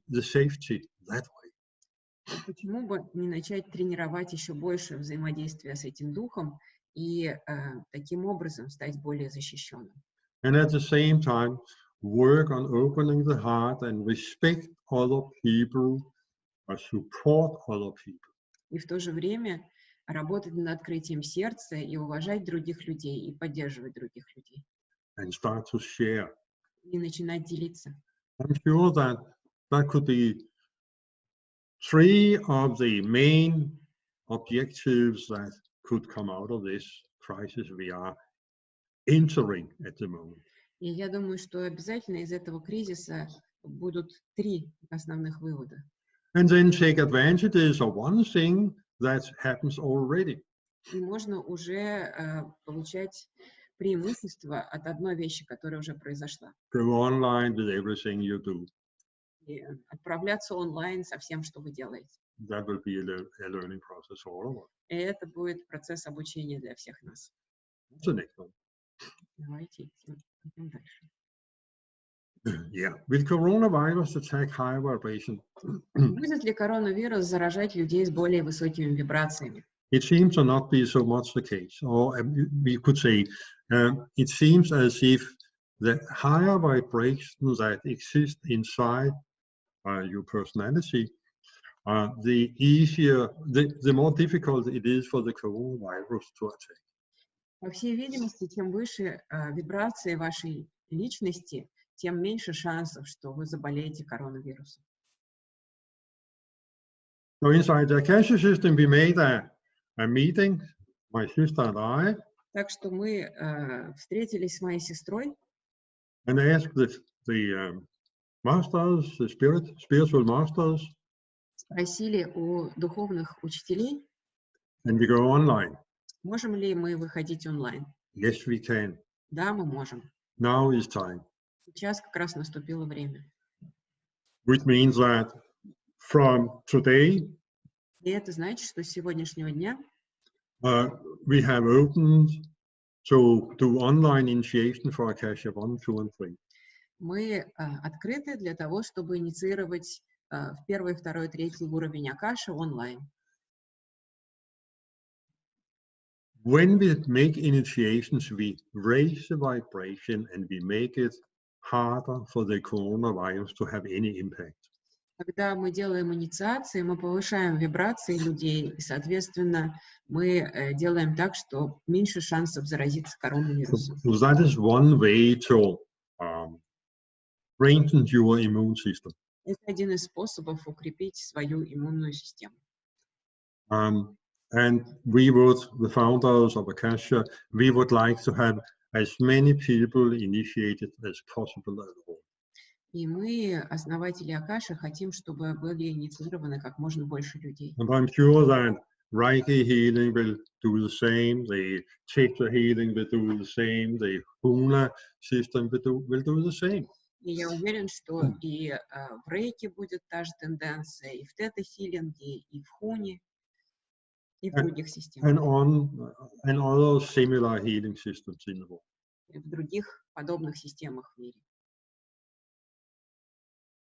that way? Почему бы не начать тренировать еще больше взаимодействия с этим духом и таким образом стать более защищенным? And at the same time, work on opening the heart and respect other people or support other people. И в то же время работать над открытием сердца и уважать других людей и поддерживать других людей. And start to share. И начинать делиться. I'm sure that could be 3 of the main objectives that could come out of this crisis we are entering at the moment. И я думаю, что обязательно из этого кризиса будут 3 основных вывода. And then take advantages of one thing that happens already. И можно уже получать преимущество от одной вещи, которая уже произошла. Go online with everything you do. И отправляться онлайн со всем, что вы делаете. That will be a learning process for all of us. И это будет процесс обучения для всех нас. What's the next one? Давайте идем дальше. Yeah. Will coronavirus attack higher vibration? Будет ли коронавирус заражать людей с более высокими вибрациями? It seems to not be so much the case. Or we could say, it seems as if the higher vibrations that exist inside your personality, the more difficult it is for the coronavirus to attack. По всей видимости, чем выше вибрации вашей личности, тем меньше шансов, что вы заболеете коронавирусом. So inside the Akasha system, we made a meeting, my sister and I. Так что мы встретились с моей сестрой. And asked the masters, the spiritual masters. Спросили у духовных учителей. And we go online. Можем ли мы выходить онлайн? Yes, we can. Да, мы можем. Now is time. Сейчас как раз наступило время. Which means that from today, И это значит, что с сегодняшнего дня we have opened to do online initiation for Akasha 1, 2, and 3. мы открыты для того, чтобы инициировать в 1, 2, 3 уровень Акаши онлайн. When we make initiations, we raise the vibration and we make it harder for the coronavirus to have any impact. Когда мы делаем инициации, мы повышаем вибрации людей, и, соответственно, мы делаем так, что меньше шансов заразиться коронавирусом. So that is one way to strengthen your immune system. Это один из способов укрепить свою иммунную систему. And we would, the founders of Akasha, we would like to have as many people initiated as possible at all. И мы, основатели Акаши, хотим, чтобы были инициированы как можно больше людей. And I'm sure that Reiki healing will do the same, the Theta healing will do the same, the Huna system will do the same. И я уверен, что и в Рейке будет та же тенденция, и в тета-хилинге, и в Хуне, и в других системах. And other similar healing systems in the world. И в других подобных системах в мире.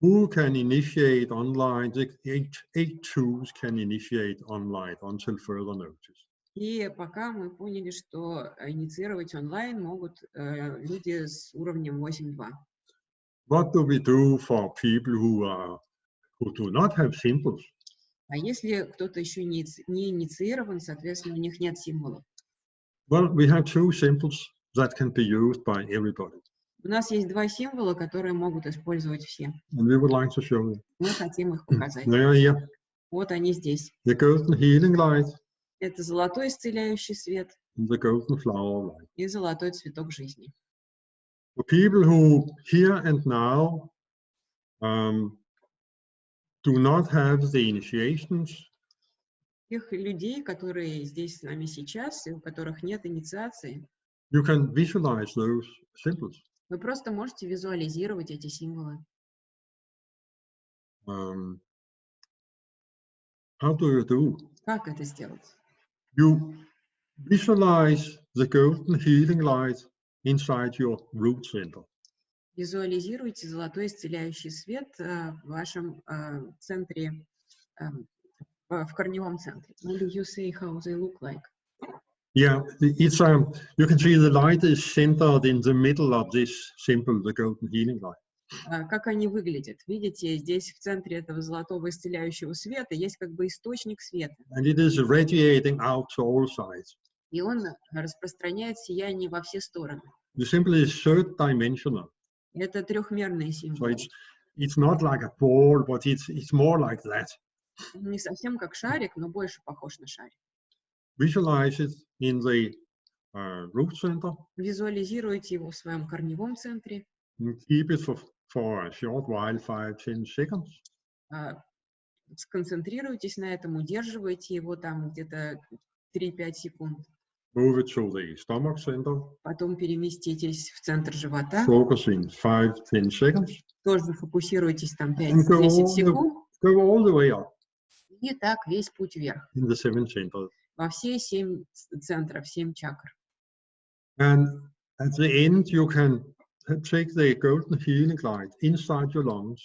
Who can initiate online? The eight tools can initiate online until further notice. И пока мы поняли, что инициировать онлайн могут люди с уровнем 8.2. What do we do for people who do not have symbols? А если кто-то еще не инициирован, соответственно, у них нет символов? Well, we have two symbols that can be used by everybody. У нас есть два символа, которые могут использовать все. And we would like to show you. Мы хотим их показать. They are here. Вот они здесь. The golden healing light Это золотой исцеляющий свет and the golden flower light. и золотой цветок жизни. For people who here and now do not have the initiations, Тех людей, которые здесь с нами сейчас, и у которых нет инициации, you can visualize those symbols. вы просто можете визуализировать эти символы. How do you do? Как это сделать? You visualize the golden healing light inside your root center. Визуализируйте золотой исцеляющий свет в вашем центре, в корневом центре. Maybe you say how they look like. Yeah, it's you can see the light is centered in the middle of this symbol, the golden healing light. Как они выглядят? Видите, здесь в центре этого золотого исцеляющего света есть как бы источник света. And it is radiating out to all sides. И он распространяет сияние во все стороны. The symbol is third dimensional. Это трехмерные So символы. it's not like a ball, but it's more like that. Не совсем как шарик, но больше похож на шарик. Visualize it in the root center. Визуализируйте его в своем корневом центре. And keep it for a short while, 5-10 seconds. Сконцентрируйтесь на этом, удерживайте его там где-то 3-5 секунд. Move it to the stomach center. Потом переместитесь в центр живота. Focus in 5-10 seconds. Тоже фокусируйтесь там And go 5-10 секунд. all the way up И так весь путь вверх. in the 7 centers. Во все 7 центров, 7 чакр. And at the end, you can take the golden healing light inside your lungs.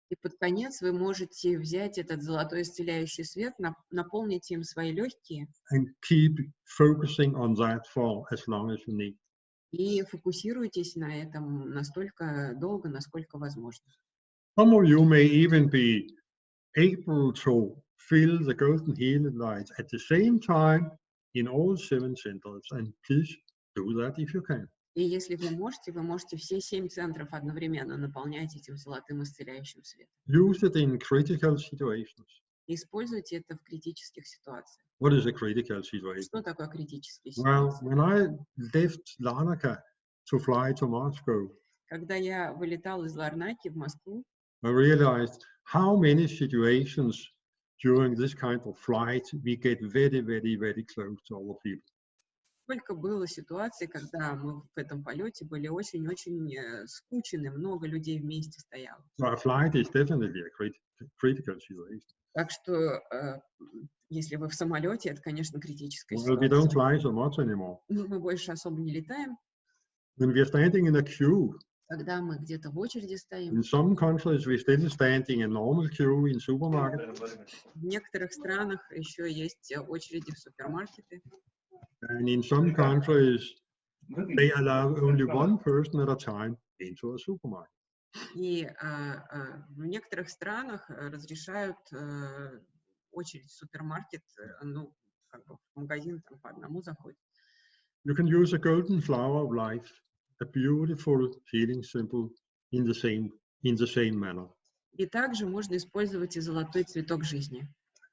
И под конец вы можете взять этот золотой исцеляющий свет, наполнить им свои легкие And keep focusing on that for as long as you need. и фокусируйтесь на этом настолько долго, насколько возможно. Some of you may even be able to feel the golden healing light at the same time in all 7 centers. And please do that if you can. И если вы можете все 7 центров одновременно наполнять этим золотым исцеляющим светом. Use it in critical situations. И используйте это в критических ситуациях. What is a critical situation? Что такое критические Well, ситуации? when I left Larnaca to fly to Moscow, Когда я вылетал из Ларнаки в Москву, I realized how many situations during this kind of flight we get very, very, very close to other people. сколько было ситуаций, когда мы в этом полете были очень-очень скучны, много людей вместе стояло. So a flight is definitely a critical situation. Так что, если вы в самолете, это, конечно, критическая Well, we don't ситуация. fly so much anymore. Но мы больше особо не летаем. When we are standing in a queue, Когда мы где-то в очереди стоим, in some countries we're still standing in normal queue in supermarket, в некоторых странах еще есть очереди в супермаркеты. and in some countries they allow only one person at a time into a supermarket. И в некоторых странах разрешают очередь в супермаркет, ну, как бы в магазин там по одному заходит. You can use a golden flower of life, a beautiful healing symbol in the same manner. И также можно использовать и золотой цветок жизни.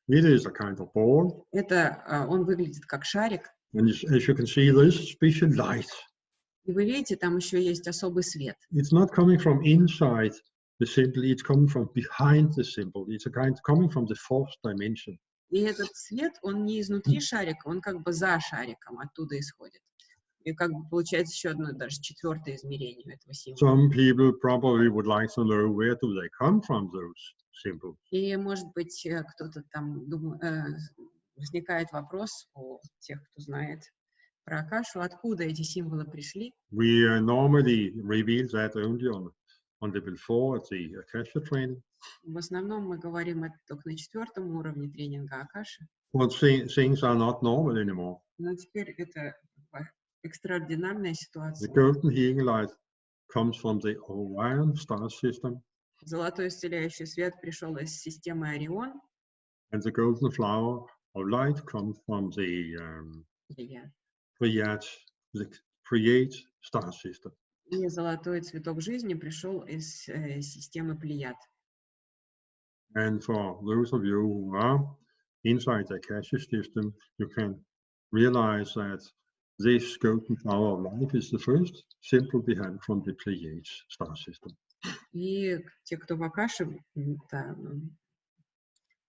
It is a kind of ball, Это он выглядит как шарик. and as you can see, there's special light. И вы видите, там еще есть особый свет. It's not coming from inside the symbol, it's coming from behind the symbol. It's a kind coming from the fourth dimension. И этот свет, он не изнутри шарика, он как бы за шариком оттуда исходит. И как бы получается еще одно, даже 4-е измерение этого символа. Some people probably would like to know where do they come from, those symbols. И, может быть, кто-то там возникает вопрос у тех, кто знает про Акашу, откуда эти символы пришли. We normally reveal that only on on level 4 at the Akasha training. В основном мы говорим это только на 4-м уровне тренинга Акаши. But things are not normal anymore. Но теперь это экстраординарная The ситуация. golden healing light comes from the Orion star system, Золотой исцеляющий свет пришел из системы Орион. and the golden flower of light comes from the Pleiades, the Pleiades star system. И золотой цветок жизни пришел из системы Плеяд. And for those of you who are inside the Akasha system, you can realize that this golden flower of life is the first symbol behind from the Pleiades star system. И те, кто в Акаше,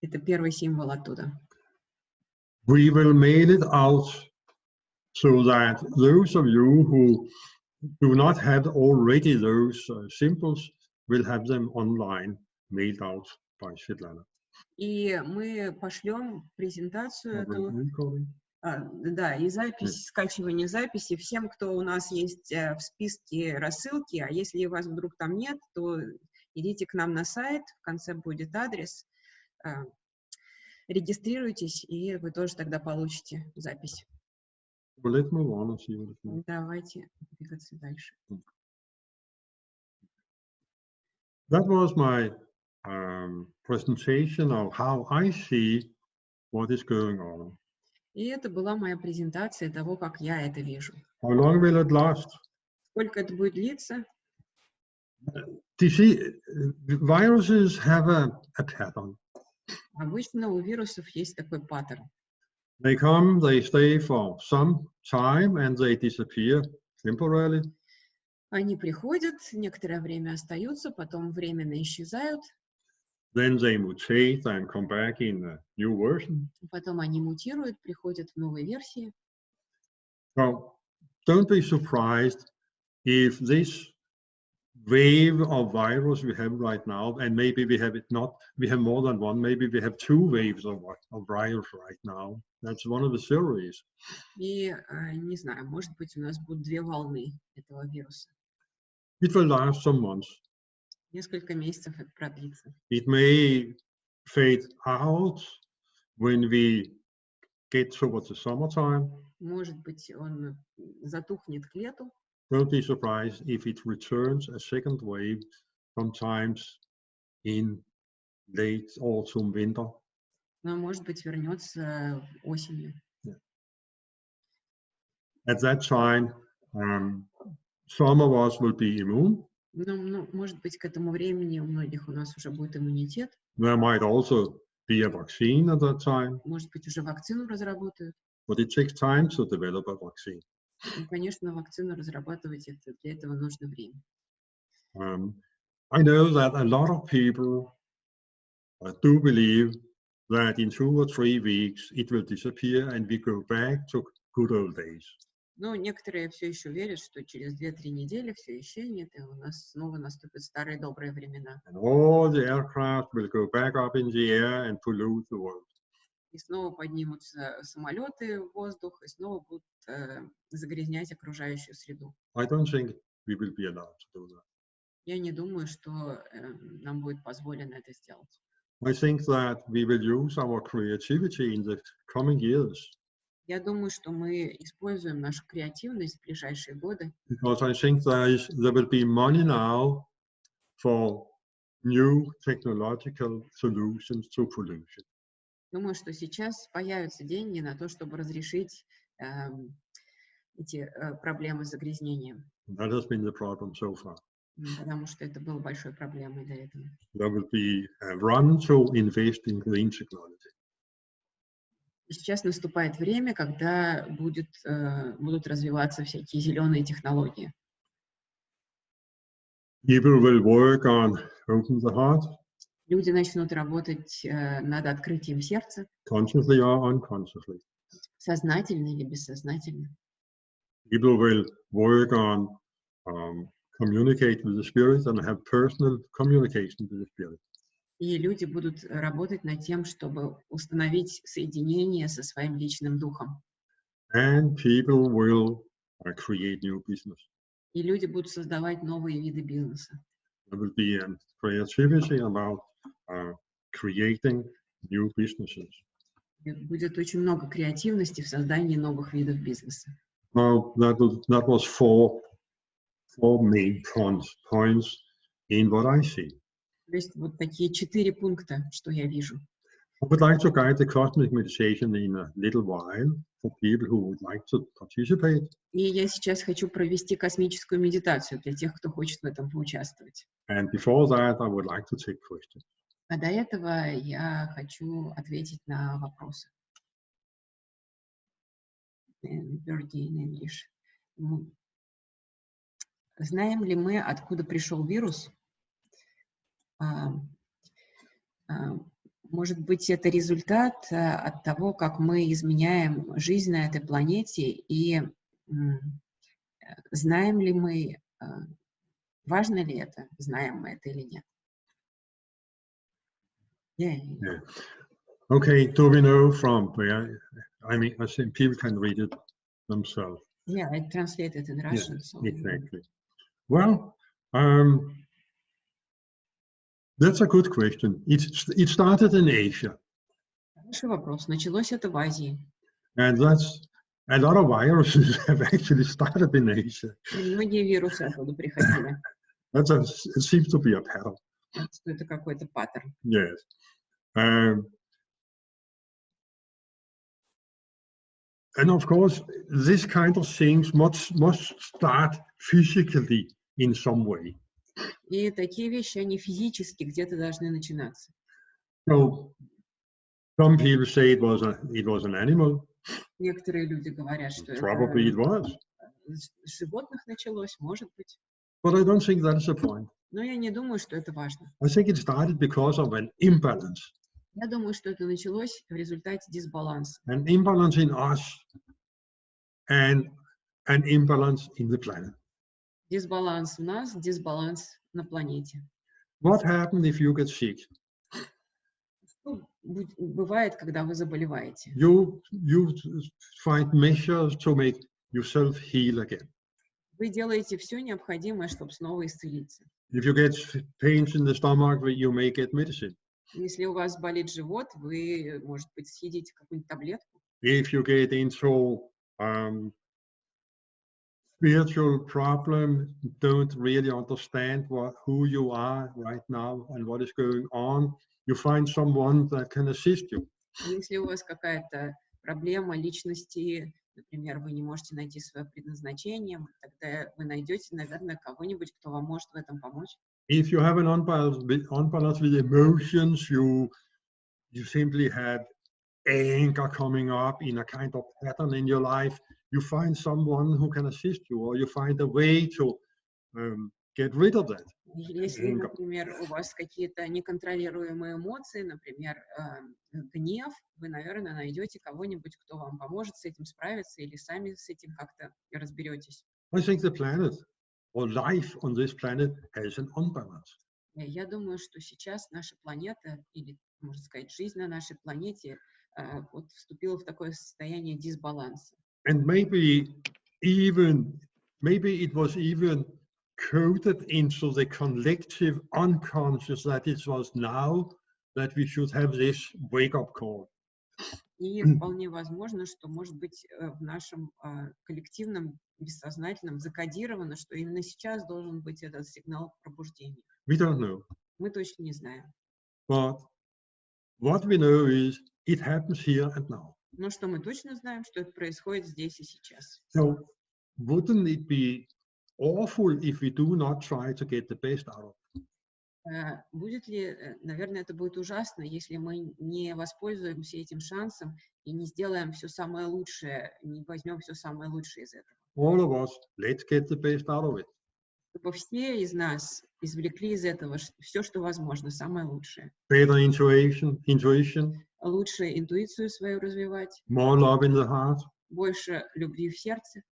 это первый символ оттуда. We will mail it out so that those of you who do not have already those symbols will have them online mailed out by Svetlana. И мы пошлем презентацию, да, и запись, скачивание записи всем, кто у нас есть в списке рассылки, а если у вас вдруг там нет, то идите к нам на сайт, в конце будет адрес, регистрируйтесь, и вы тоже тогда получите запись. Давайте двигаться дальше. That was my presentation of how I see what is going on. И это была моя презентация того, как я это вижу. How long will it last? Сколько это будет длиться? Viruses have a pattern. Обычно у вирусов есть такой паттерн. They come, they stay for some time, and they disappear temporarily. Они приходят, некоторое время остаются, потом временно исчезают. Then they mutate and come back in a new version. Потом они мутируют, приходят в новой версии. So don't be surprised if this wave of virus we have right now, and maybe we have more than one, maybe we have 2 waves of virus right now. That's one of the theories. И не знаю, может быть, у нас будут 2 волны этого вируса. It will last some months. Несколько месяцев это продлится. It may fade out when we get towards the summertime. Может быть, он затухнет к лету. Don't be surprised if it returns a second wave sometimes in late autumn, winter. Но, может быть, вернется осенью. At that time, some of us will be immune. Ну, может быть, к этому времени у многих у нас уже будет иммунитет. There might also be a vaccine at that time. Может быть, уже вакцину разработают. But it takes time to develop a vaccine. И, конечно, вакцину разрабатывать для этого нужно время. I know that a lot of people do believe that in 2 or 3 weeks it will disappear and we go back to good old days. Но некоторые все еще верят, что через 2-3 недели все исчезнет, и у нас снова наступят старые добрые времена. And all the aircraft will go back up in the air and pollute the world. И снова поднимутся самолеты в воздух, и снова будут загрязнять окружающую среду. I don't think we will be allowed to do that. Я не думаю, что нам будет позволено это сделать. I think that we will use our creativity in the coming years. Я думаю, что мы используем нашу креативность в ближайшие годы. Because I think there will be money now for new technological solutions to pollution. Думаю, что сейчас появятся деньги на то, чтобы разрешить эти проблемы с загрязнением. That has been the problem so far. Потому что это было большой проблемой до этого. There will be a run to invest in green technology. Сейчас наступает время, когда будут развиваться всякие зеленые технологии. People will work on opening the heart. Люди начнут работать над открытием сердца. Consciously or unconsciously. Сознательно или бессознательно. People will work on communicate with the spirit and have personal communication with the spirit. И люди будут работать над тем, чтобы установить соединение со своим личным духом. And people will create new business. И люди будут создавать новые виды бизнеса. There will be a creativity about creating new businesses. Будет очень много креативности в создании новых видов бизнеса. Now, that was four main points in what I see. То есть вот такие 4 пункта, что я вижу. I would like to guide the cosmic meditation in a little while for people who would like to participate. И я сейчас хочу провести космическую медитацию для тех, кто хочет в этом поучаствовать. And before that, I would like to take questions. А до этого я хочу ответить на вопросы. Word in English. Знаем ли мы, откуда пришел вирус? Может быть, это результат от того, как мы изменяем жизнь на этой планете, и знаем ли мы, важно ли это, знаем мы это или нет? Yeah. Okay, do we know from where? I mean, I think people can read it themselves. Yeah, I translated in Russian. Yes, So exactly. Well, that's a good question. It started in Asia. Хороший вопрос. Началось это в Азии. And that's a lot of viruses have actually started in Asia. И многие вирусы оттуда приходили. It seems to be a pattern. Что это какой-то паттерн. Yes. And of course, this kind of things must start physically in some way. И такие вещи, они физически где-то должны начинаться. So, some people say it was an animal. Некоторые люди говорят, что Probably it was. с животных началось, может быть. But I don't think that's the point. Но я не думаю, что это важно. I think it started because of an imbalance. Я думаю, что это началось в результате дисбаланса. An imbalance in us and an imbalance in the planet. Дисбаланс в нас, дисбаланс на планете. What happens if you get sick? Что бывает, когда вы заболеваете? You find measures to make yourself heal again. Вы делаете все необходимое, чтобы снова исцелиться. If you get pains in the stomach, you may get medicine. Если у вас болит живот, вы, может быть, съедите какую-нибудь таблетку. If you get into spiritual problem, don't really understand who you are right now and what is going on, you find someone that can assist you. Если у вас какая-то проблема личности, например, вы не можете найти свое предназначение, тогда вы найдете, наверное, кого-нибудь, кто вам может в этом помочь. If you have an unbalance with emotions, you simply have anger coming up in a kind of pattern in your life, you find someone who can assist you, or you find a way to get rid of that. Если, например, у вас какие-то неконтролируемые эмоции, например, гнев, вы, наверное, найдете кого-нибудь, кто вам поможет с этим справиться, или сами с этим как-то разберетесь. I think the planet, or life on this planet, has an unbalance. Я думаю, что сейчас наша планета, или, можно сказать, жизнь на нашей планете, вот вступила в такое состояние дисбаланса. And maybe it was even coded into the collective unconscious that it was now that we should have this wake-up call. И вполне возможно, что, может быть, в нашем коллективном бессознательном закодировано, что именно сейчас должен быть этот сигнал пробуждения. We don't know. Мы точно не знаем. But what we know is it happens here and now. Но что мы точно знаем, что это происходит здесь и сейчас. So wouldn't it be awful if we do not try to get the best out of it? Будет ли, наверное, это будет ужасно, если мы не воспользуемся этим шансом и не сделаем все самое лучшее, не возьмем все самое лучшее из этого. All of us, let's get the best out of it. Чтобы все из нас извлекли из этого все, что возможно, самое лучшее. Better intuition. Лучше интуицию свою развивать. More love in the heart. Больше любви в сердце.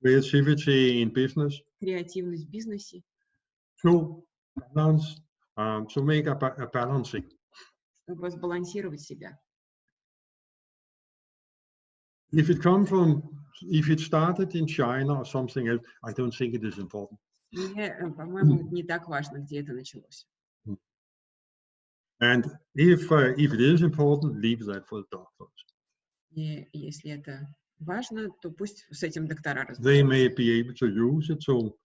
Creativity in business. Креативность в бизнесе. To balance, to make a balancing. Чтобы сбалансировать себя. If it started in China or something else, I don't think it is important. Мне, по-моему, не так важно, где это началось. And if it is important, leave that for the doctors. И если это важно, то пусть с этим доктора They разбираются. may be able to use it to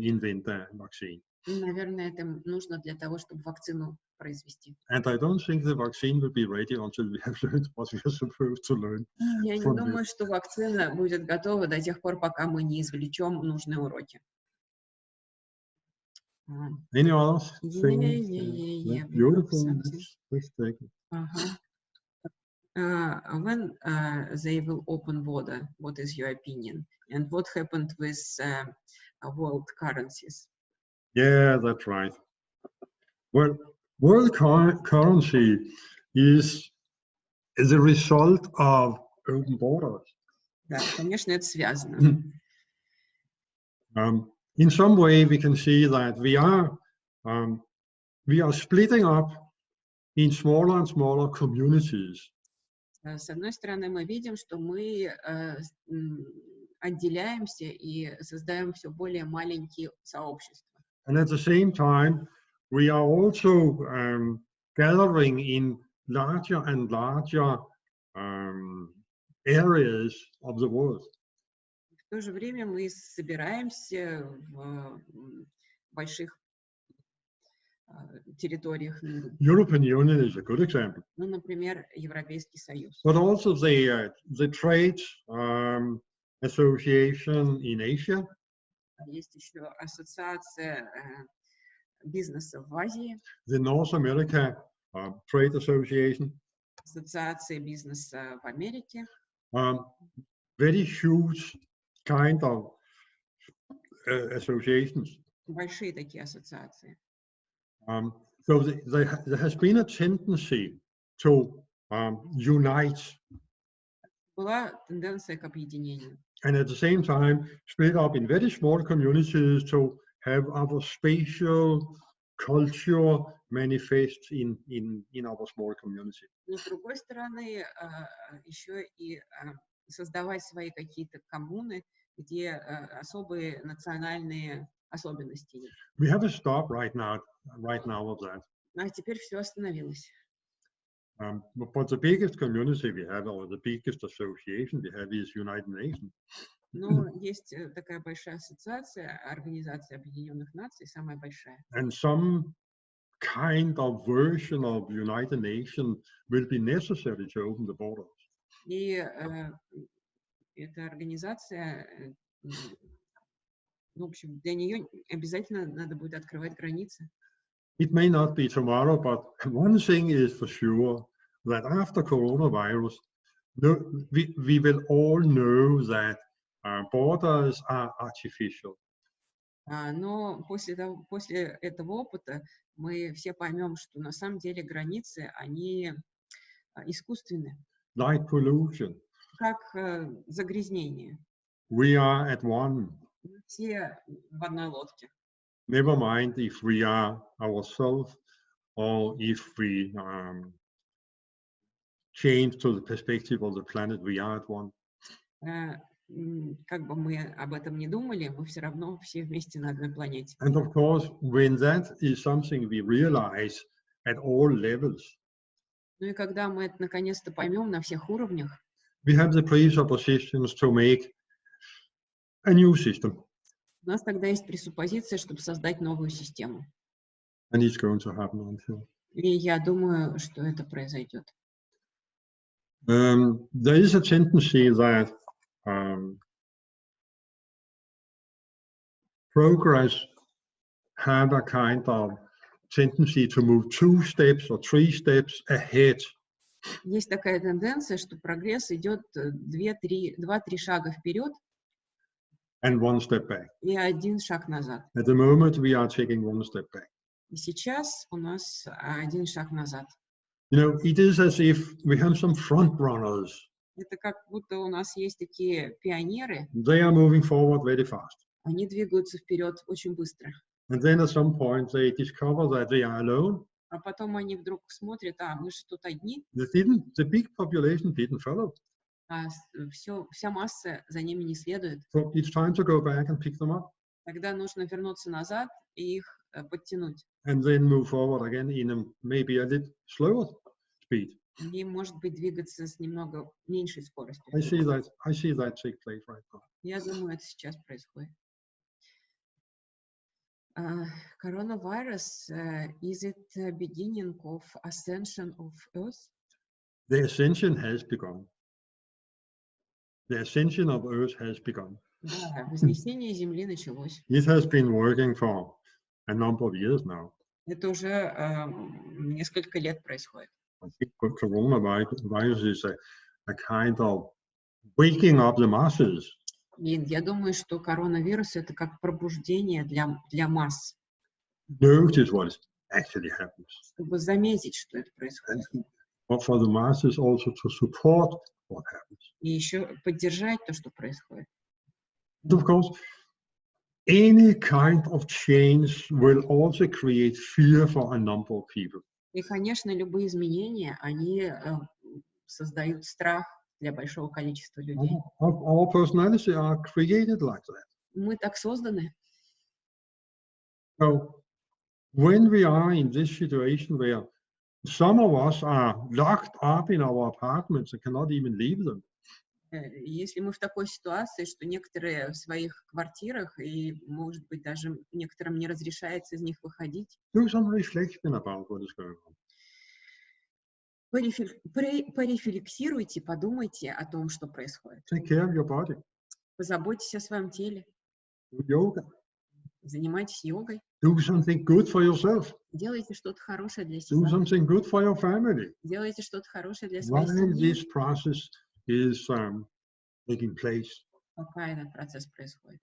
invent a vaccine. Наверное, это нужно для того, чтобы вакцину произвести. And I don't think the vaccine will be ready until we have learned what we are supposed to learn. Я не думаю, что вакцина будет готова до тех пор, пока мы не извлечем нужные уроки. Any others? Beautiful. Let's take it. When they will open border, what is your opinion? And what happened with world currencies? Yeah, that's right. Well, world currency is a result of open borders. Да, конечно, это связано. In some way, we can see that we are splitting up in smaller and smaller communities. С одной стороны, мы видим, что мы отделяемся и создаем все более маленькие сообщества. And at the same time, we are also gathering in larger and larger areas of the world. В то же время мы собираемся в больших территориях мира. European Union is a good example. Ну, например, Европейский Союз. But also the Trade Association in Asia. Есть еще ассоциация бизнеса в Азии. The North America Trade Association. Ассоциация бизнеса в Америке. Very huge kind of associations. Большие такие ассоциации. So there has been a tendency to unite. Была тенденция к объединению. And at the same time, split up in very small communities to have our spatial culture manifest in our small community. Но с другой стороны, еще и создавать свои какие-то коммуны, где особые национальные особенности есть. We have a stop right now of that. А теперь все остановилось. But the biggest community we have, or the biggest association we have, is United Nations. Но есть такая большая ассоциация, Организация Объединенных Наций, самая большая. And some kind of version of United Nations will be necessary to open the borders. И эта организация, в общем, для нее обязательно надо будет открывать границы. It may not be tomorrow, but one thing is for sure, that after coronavirus, we will all know that borders are artificial. Но после этого опыта мы все поймем, что на самом деле границы, они искусственны. Like pollution. Как загрязнение. We are at one. Все в одной лодке. Never mind if we are ourselves or if we change to the perspective of the planet, we are at one. Как бы мы об этом не думали, мы все равно все вместе на одной планете. And of course, when that is something we realize at all levels, Ну и когда мы это наконец-то поймем на всех уровнях, we have the presuppositions to make a new system. у нас тогда есть пресуппозиция, чтобы создать новую систему. And it's going to happen, I'm sure. И я думаю, что это произойдет. There is a tendency that progress have a kind of tendency to move 2 steps or 3 steps ahead. Есть такая тенденция, что прогресс идет 2-3 шага вперед And 1 step back. И 1 шаг назад. At the moment, we are taking 1 step back. И сейчас у нас 1 шаг назад. You know, it is as if we have some front runners. Это как будто у нас есть такие пионеры. They are moving forward very fast. Они двигаются вперед очень быстро. And then at some point they discover that they are alone. А потом они вдруг смотрят, мы же тут одни. The big population didn't follow. Вся масса за ними не следует. So it's time to go back and pick them up. Тогда нужно вернуться назад и их подтянуть. And then move forward again in a maybe a little slower speed. И, может быть, двигаться с немного меньшей скоростью. I see that take place right now. Я думаю, это сейчас происходит. Coronavirus, is it the beginning of ascension of Earth? The ascension has begun. The ascension of Earth has begun. Да, вознесение Земли началось. It has been working for a number of years now. Это уже несколько лет происходит. I think coronavirus is a kind of waking up the masses. И я думаю, что коронавирус — это как пробуждение для масс. Notice what actually happens. Чтобы заметить, что это происходит. But for the masses also to support what happens. И еще поддержать то, что происходит. And of course, any kind of change will also create fear for a number of people. И, конечно, любые изменения, они создают страх для большого количества людей. Our personality are created like that. Мы так созданы. So when we are in this situation where some of us are locked up in our apartments and cannot even leave them, Если мы в такой ситуации, что некоторые в своих квартирах, и, может быть, даже некоторым не разрешается из них выходить, do some reflection about what is going on. порефлексируйте, подумайте о том, что происходит. Take care of your body. Позаботьтесь о своем теле. Do yoga. Занимайтесь йогой. Do something good for yourself. Делайте что-то хорошее для Do себя. something good for your family. Делайте что-то хорошее для своей While семьи. this process is taking place, Пока этот процесс происходит.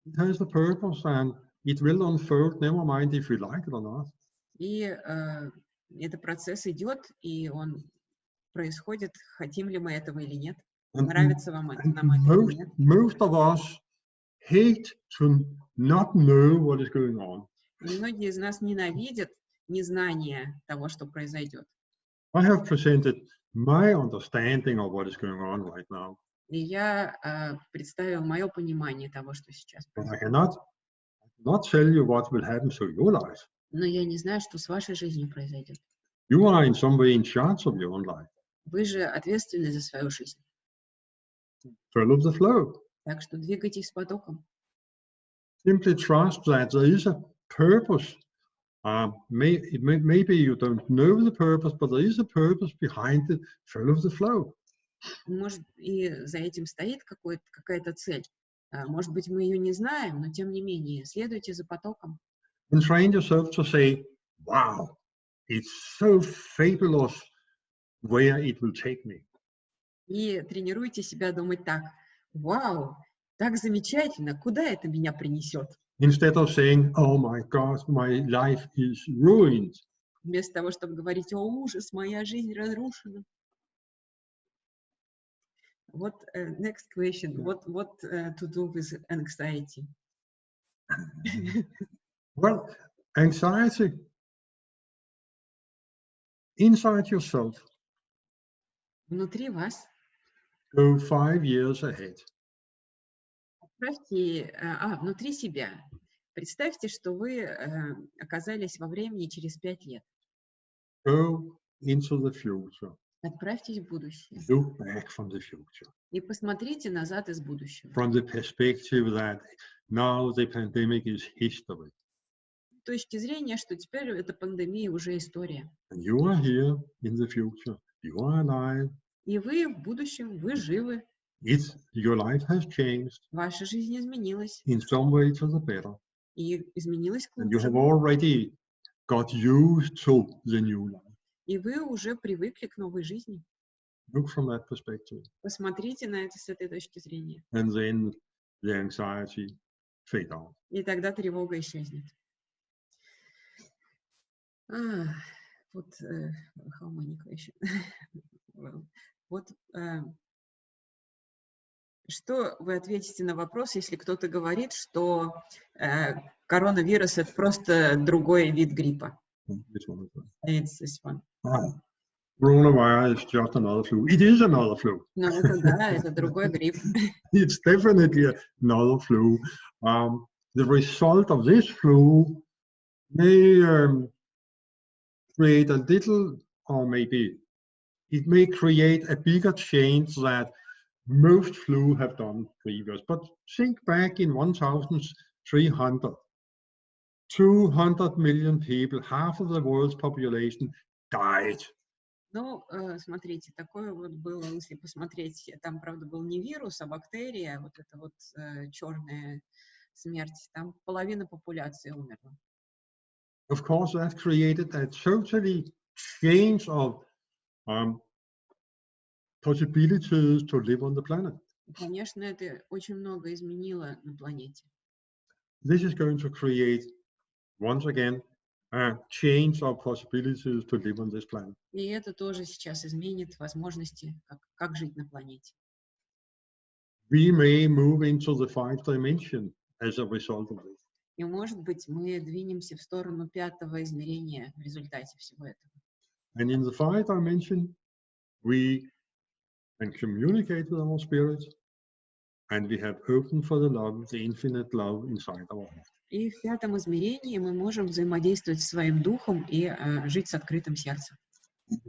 it has a purpose and it will unfold, never mind if we like it or not. И этот процесс идет, и он происходит, хотим ли мы этого или нет. And Нравится вам это, нам это или нет. most of us hate to not know what is going on. И многие из нас ненавидят незнание того, что произойдет. I have presented my understanding of what is going on right now. И я представил мое понимание того, что сейчас But I происходит. cannot tell you what will happen to your life. Но я не знаю, что с вашей жизнью произойдет. You are in some way in charge of your own life. Вы же ответственны за свою жизнь. Follow the flow. Так что двигайтесь с потоком. Simply trust that there is a purpose. Maybe you don't know the purpose, but there is a purpose behind it. Follow the flow. Может, и за этим стоит какая-то цель. Может быть, мы ее не знаем, но тем не менее, следуйте за потоком. And train yourself to say, wow, it's so fabulous where it will take me. И тренируйте себя думать так: вау, так замечательно, куда это меня принесет? Instead of saying, oh my God, my life is ruined. Вместо того, чтобы говорить: о, ужас, моя жизнь разрушена. What next question? What to do with anxiety? Well, anxiety inside yourself. Внутри вас. Go 5 years ahead. Внутри себя. Представьте, что вы оказались во времени через 5 лет. Go into the future. Отправьтесь в будущее. Look back from the future. И посмотрите назад из будущего. From the perspective that now the pandemic is history. С точки зрения, что теперь эта пандемия уже история. And you are here in the future. You are alive. И вы в будущем, вы живы. Your life has changed. Ваша жизнь изменилась. In some way to the better. И изменилась к And you have лучшему. already got used to the new life. И вы уже привыкли к новой жизни. Look from that perspective. Посмотрите на это с этой точки зрения. And then the anxiety fade out. И тогда тревога исчезнет. Вот, how many questions? Вот, что вы ответите на вопрос, если кто-то говорит, что коронавирус — это просто другой вид гриппа? Which one is that? It's this one. Coronavirus is just another flu. It is another flu. Но это да, это другой грипп. It's definitely another flu. The result of this flu may create a little, or maybe it may create a bigger change that most flu have done previous. But think back in 1300, 200 million people, half of the world's population died. Ну, смотрите, такое вот было, если посмотреть, там, правда, был не вирус, а бактерия, вот эта вот черная смерть, там половина популяции умерла. Of course, that created a totally change of possibilities to live on the planet. Конечно, это очень много изменило на планете. This is going to create, once again, a change of possibilities to live on this planet. И это тоже сейчас изменит возможности, как жить на планете. We may move into the 5th dimension as a result of this. И, может быть, мы двинемся в сторону 5-го измерения в результате всего этого. And in the 5th dimension, we can communicate with our spirit, and we have opened for the love, the infinite love inside our heart. И в 5-м измерении мы можем взаимодействовать с своим духом и жить с открытым сердцем.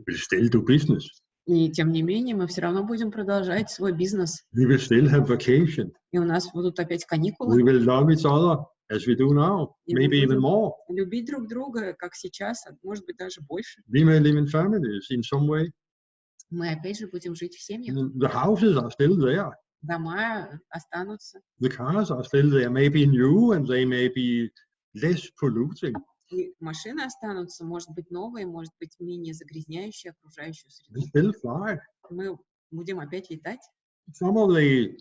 We still do business. И тем не менее мы все равно будем продолжать свой бизнес. We will still have vacation. И у нас будут опять We каникулы. will love each other as we do now, И мы maybe even будем more. любить друг друга, как сейчас, а может быть даже больше. We may live in families in some way. Мы опять же будем жить в семьях. The houses are still there. Дома останутся. The cars are still there, maybe new, and they may be less polluting. И машины останутся, может быть, новые, может быть, менее загрязняющие окружающую They среду. still fly. Мы будем опять летать. Some of the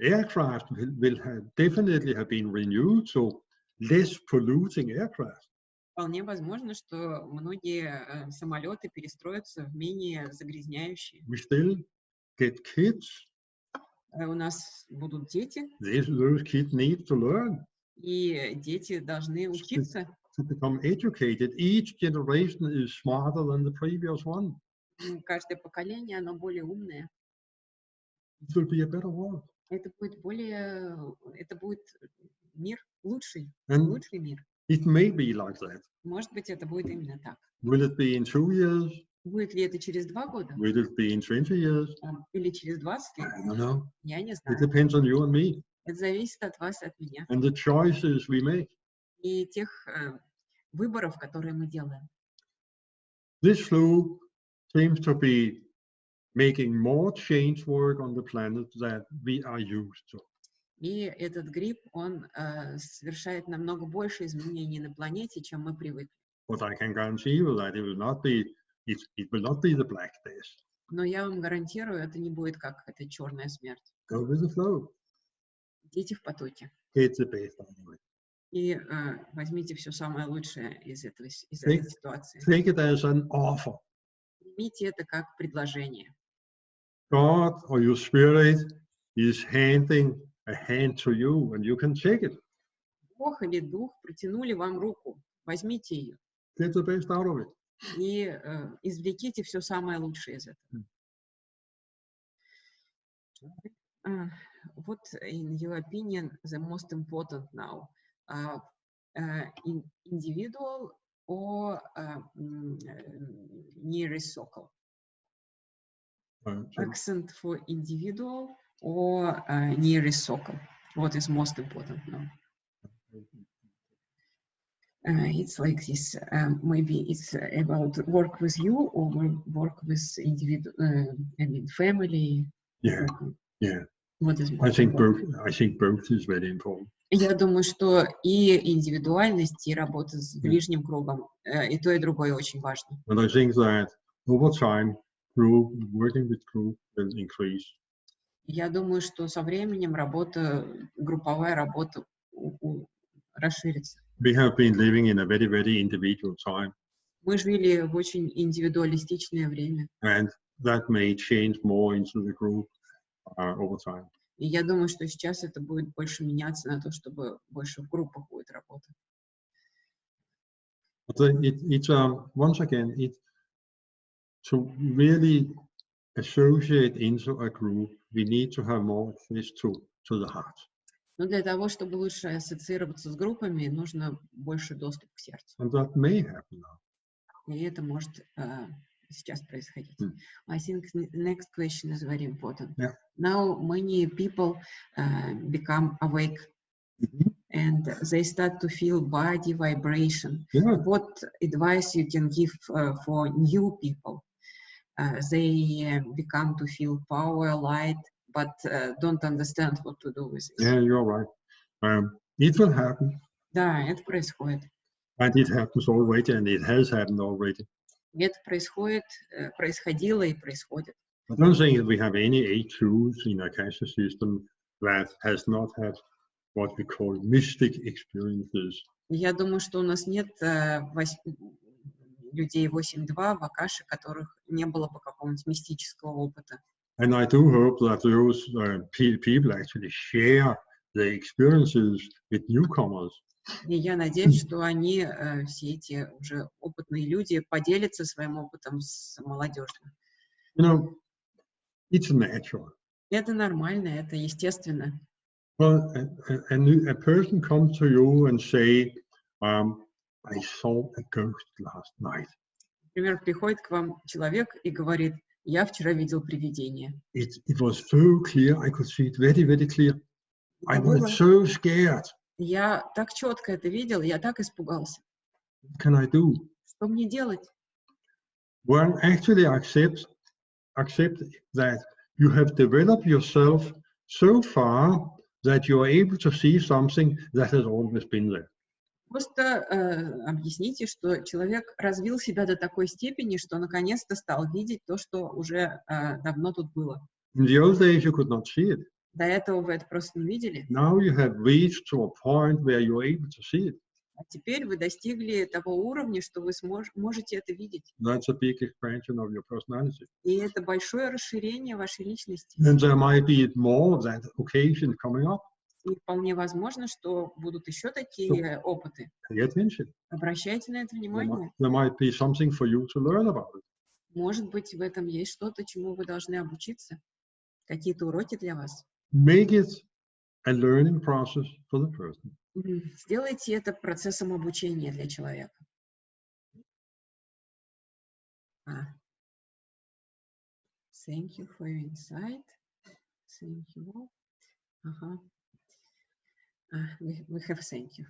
aircraft will definitely have been renewed, so less polluting aircraft. Вполне возможно, что многие самолеты перестроятся в менее загрязняющие. We still get kids. У нас будут дети, Those kids need to learn и дети должны учиться. to become educated. Each generation is smarter than the previous one. Каждое поколение, оно более умное. It will be a better world. Это будет мир лучший, And лучший мир. it may be like that. Может быть, это будет именно так. Will it be in 2 years? Будет ли это через 2 года? Will it be in 20 years? Или через 20 лет? I don't know. Я не It знаю. depends on you and me Это зависит от вас и от меня. and the choices we make. И тех выборов, которые мы делаем. This flu seems to be making more change work on the planet than we are used to. И этот грипп, он совершает намного больше изменений на планете, чем мы привыкли. But I can guarantee you that it will not be the Black Death. Но я вам гарантирую, это не будет как эта черная смерть. Go with the flow. Идите в потоке. Get the best out of it. И возьмите все самое лучшее из этой ситуации. Take it as an offer. Примите это как предложение. God or your spirit is handing a hand to you, and you can take it. Бог или Дух протянули вам руку. Возьмите ее. Get the best out of it. И извлеките все самое лучшее из этого. What, in your opinion, the most important now? Individual or nearest circle? Accent for individual or nearest circle? What is most important now? It's like this. Maybe it's about work with you or work with individual. I mean, family. Yeah, yeah. What is I think both is very important. Я думаю, что и индивидуальность, и работа с ближним кругом, и то, и другое очень важно. And I think that over time, working with group will increase. Я думаю, что со временем групповая работа расширится. We have been living in a very, very individual time. Мы жили в очень индивидуалистичное время. And that may change more into the group over time. И я думаю, что сейчас это будет больше меняться на то, чтобы больше в группах будет работа. But once again, to really associate into a group, we need to have more access to the heart. Но для того, чтобы лучше ассоциироваться с группами, нужно больше доступ к сердцу. And that may happen now. И это может сейчас происходить. I think next question is very important. Yeah. Now many people become awake and they start to feel body vibration. Yeah. What advice you can give for new people? They become to feel power, light, but don't understand what to do with it. Yeah, you're right. It will happen. Да, это происходит. And it happens already, and it has happened already. Это происходит, происходило и происходит. I don't think that we have any A2s in Akasha system that has not had what we call mystic experiences. Я думаю, что у нас нет людей 8.2 в Акаше, которых не было бы какого-нибудь мистического опыта. And I do hope that those people actually share their experiences with newcomers. И я надеюсь, что они, все эти уже опытные люди, поделятся своим опытом с молодежью. You know, it's natural. Это нормально, это естественно. Well, a person comes to you and say, I saw a ghost last night. Например, приходит к вам человек и говорит: я вчера видел привидение. It was so clear, I could see it very, very clear. I was so scared. Я так четко это видел, я так испугался. What can I do? Что мне делать? Well, actually accept that you have developed yourself so far that you are able to see something that has always been there. Просто объясните, что человек развил себя до такой степени, что наконец-то стал видеть то, что уже давно тут было. In the old days, you could not see it. До этого вы это просто не видели. Now you have reached to a point where you are able to see it. А теперь вы достигли того уровня, что вы можете это видеть. That's a big expansion of your personality. И это большое расширение вашей личности. And there might be more of that occasion coming up. И вполне возможно, что будут еще такие опыты. Pay attention. Обращайте на это внимание. There might be something for you to learn about it. Может быть, в этом есть что-то, чему вы должны обучиться. Какие-то уроки для вас. Make it a learning process for the person. Сделайте это процессом обучения для человека. Thank you for your insight. Thank you all. We have thank you.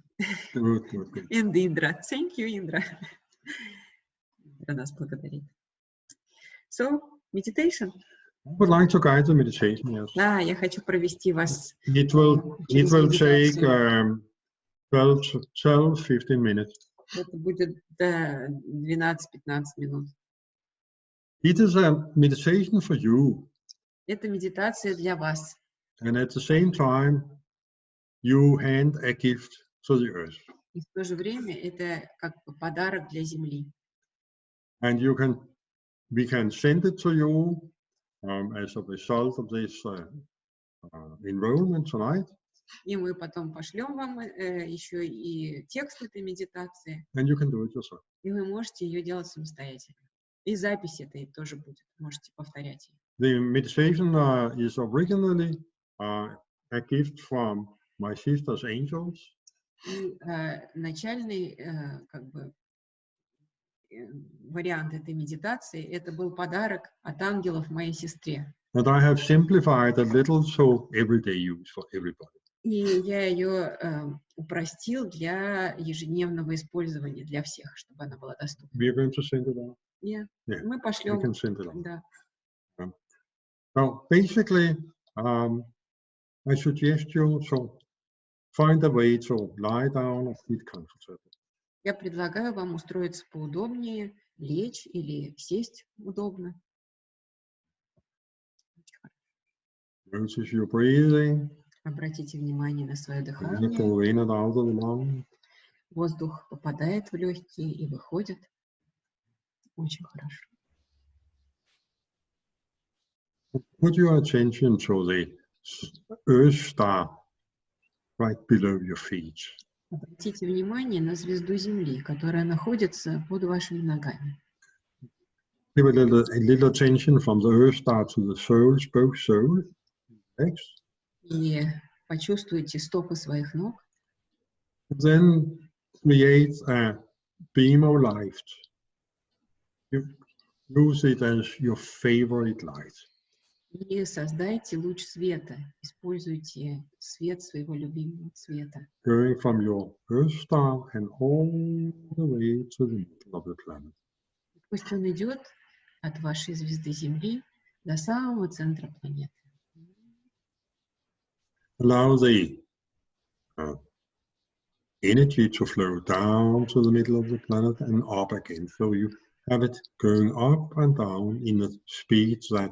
Good. And Indra. Thank you, Indra. Indra нас благодарит. So, meditation. I would like to guide the meditation, yes. Да, я хочу провести вас. It will take 12-15 minutes. Это будет 12-15 минут. It is a meditation for you. Это медитация для вас. And at the same time, you hand a gift to the earth. И в то же время это как бы подарок для Земли. And we can send it to you as a result of this enrollment tonight. И мы потом пошлем вам еще и текст этой медитации. And you can do it yourself. И вы можете ее делать самостоятельно. И запись этой тоже будет. Можете повторять ее. The meditation is originally a gift from my sister's angels. И начальный как бы вариант этой медитации это был подарок от ангелов моей сестре. And I have simplified a little so everyday use for everybody. И я ее упростил для ежедневного использования для всех, чтобы она была доступна. We are going to send it out. Yeah. Yeah, Мы пошлем. we can send it out. Да. So basically, I suggest you to find a way to lie down or sit comfortably. Я предлагаю вам устроиться поудобнее, лечь или сесть удобно. Notice your breathing. Обратите внимание на свое Go дыхание. in and out of the lungs. Воздух попадает в легкие и выходит. Очень хорошо. Put your attention to the Earth star right below your feet. Обратите внимание на звезду Земли, которая находится под вашими ногами. Give a little attention from the earth star to the soles, both soles, legs. И почувствуйте стопы своих ног. Then create a beam of light. You use it as your favorite light. И создайте луч света. Используйте свет своего любимого цвета. Going from your earth star and all the way to the middle of the planet. Пусть он идет от вашей звезды Земли до самого центра планеты. Allow the energy to flow down to the middle of the planet and up again. So you have it going up and down in a speed that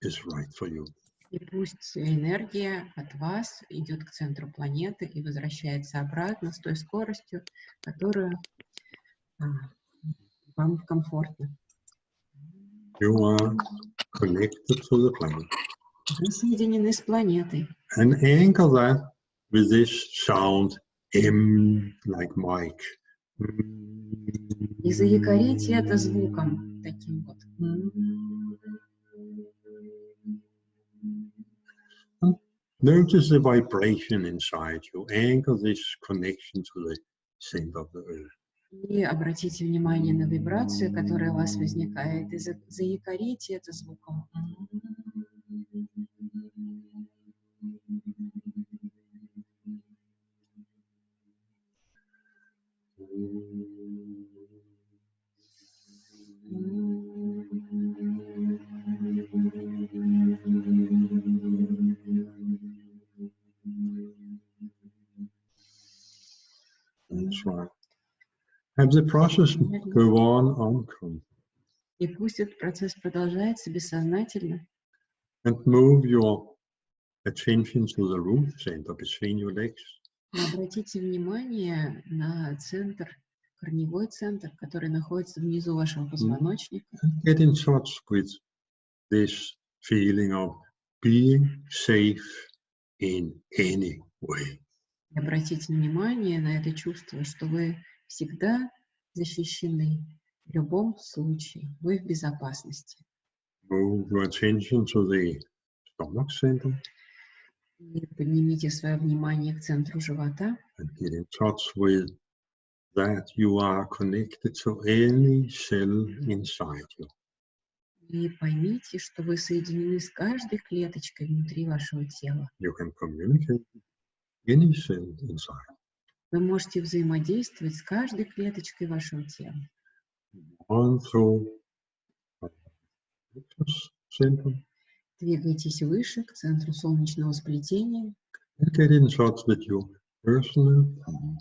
is right for you. И пусть энергия от вас идет к центру планеты и возвращается обратно с той скоростью, которую вам комфортно. You are connected to the planet. Вы соединены с планетой. And anchor that with this sound M like mic. И заякорите это звуком таким вот. Notice the vibration inside you. Anchor this connection to the center of the earth. И обратите внимание на вибрацию, которая у вас возникает, и заякорите это звуком. That's right. Have the process go on. И пусть этот процесс продолжается бессознательно. And move your attention to the root center between your legs. Обратите внимание на центр, корневой центр, который находится внизу вашего позвоночника. Get in touch with this feeling of being safe in any way. И обратите внимание на это чувство, что вы всегда защищены в любом случае, вы в безопасности. Move your attention to the stomach center. И поднимите свое внимание к центру живота. And get in touch with that you are connected to any cell inside you. И поймите, что вы соединены с каждой клеточкой внутри вашего тела. You can communicate with any cell inside. Вы можете взаимодействовать с каждой клеточкой вашего тела. On through center. Двигайтесь выше, к центру солнечного сплетения. And get in touch with your personal power.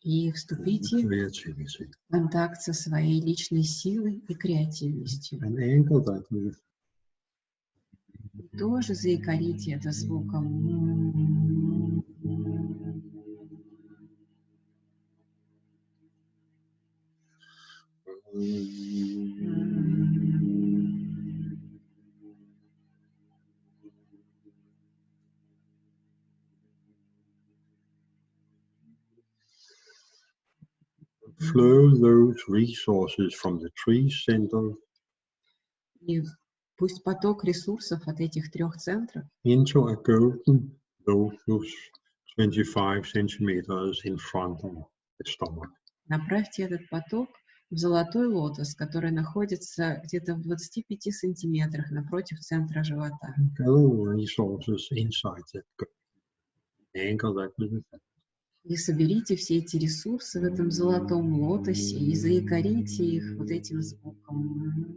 И вступите Creativity. в контакт со своей личной силой и креативностью. And anchor that with И тоже заякорите это звуком. flow those resources from the tree center И пусть поток ресурсов от этих трех центров into a golden lotus 25 centimeters in front of the stomach. направьте этот поток в золотой лотос, который находится где-то в 25 сантиметрах напротив центра живота. Gather resources inside that golden. Anchor that with the И соберите все эти ресурсы в этом золотом лотосе и заякорите их вот этим звуком.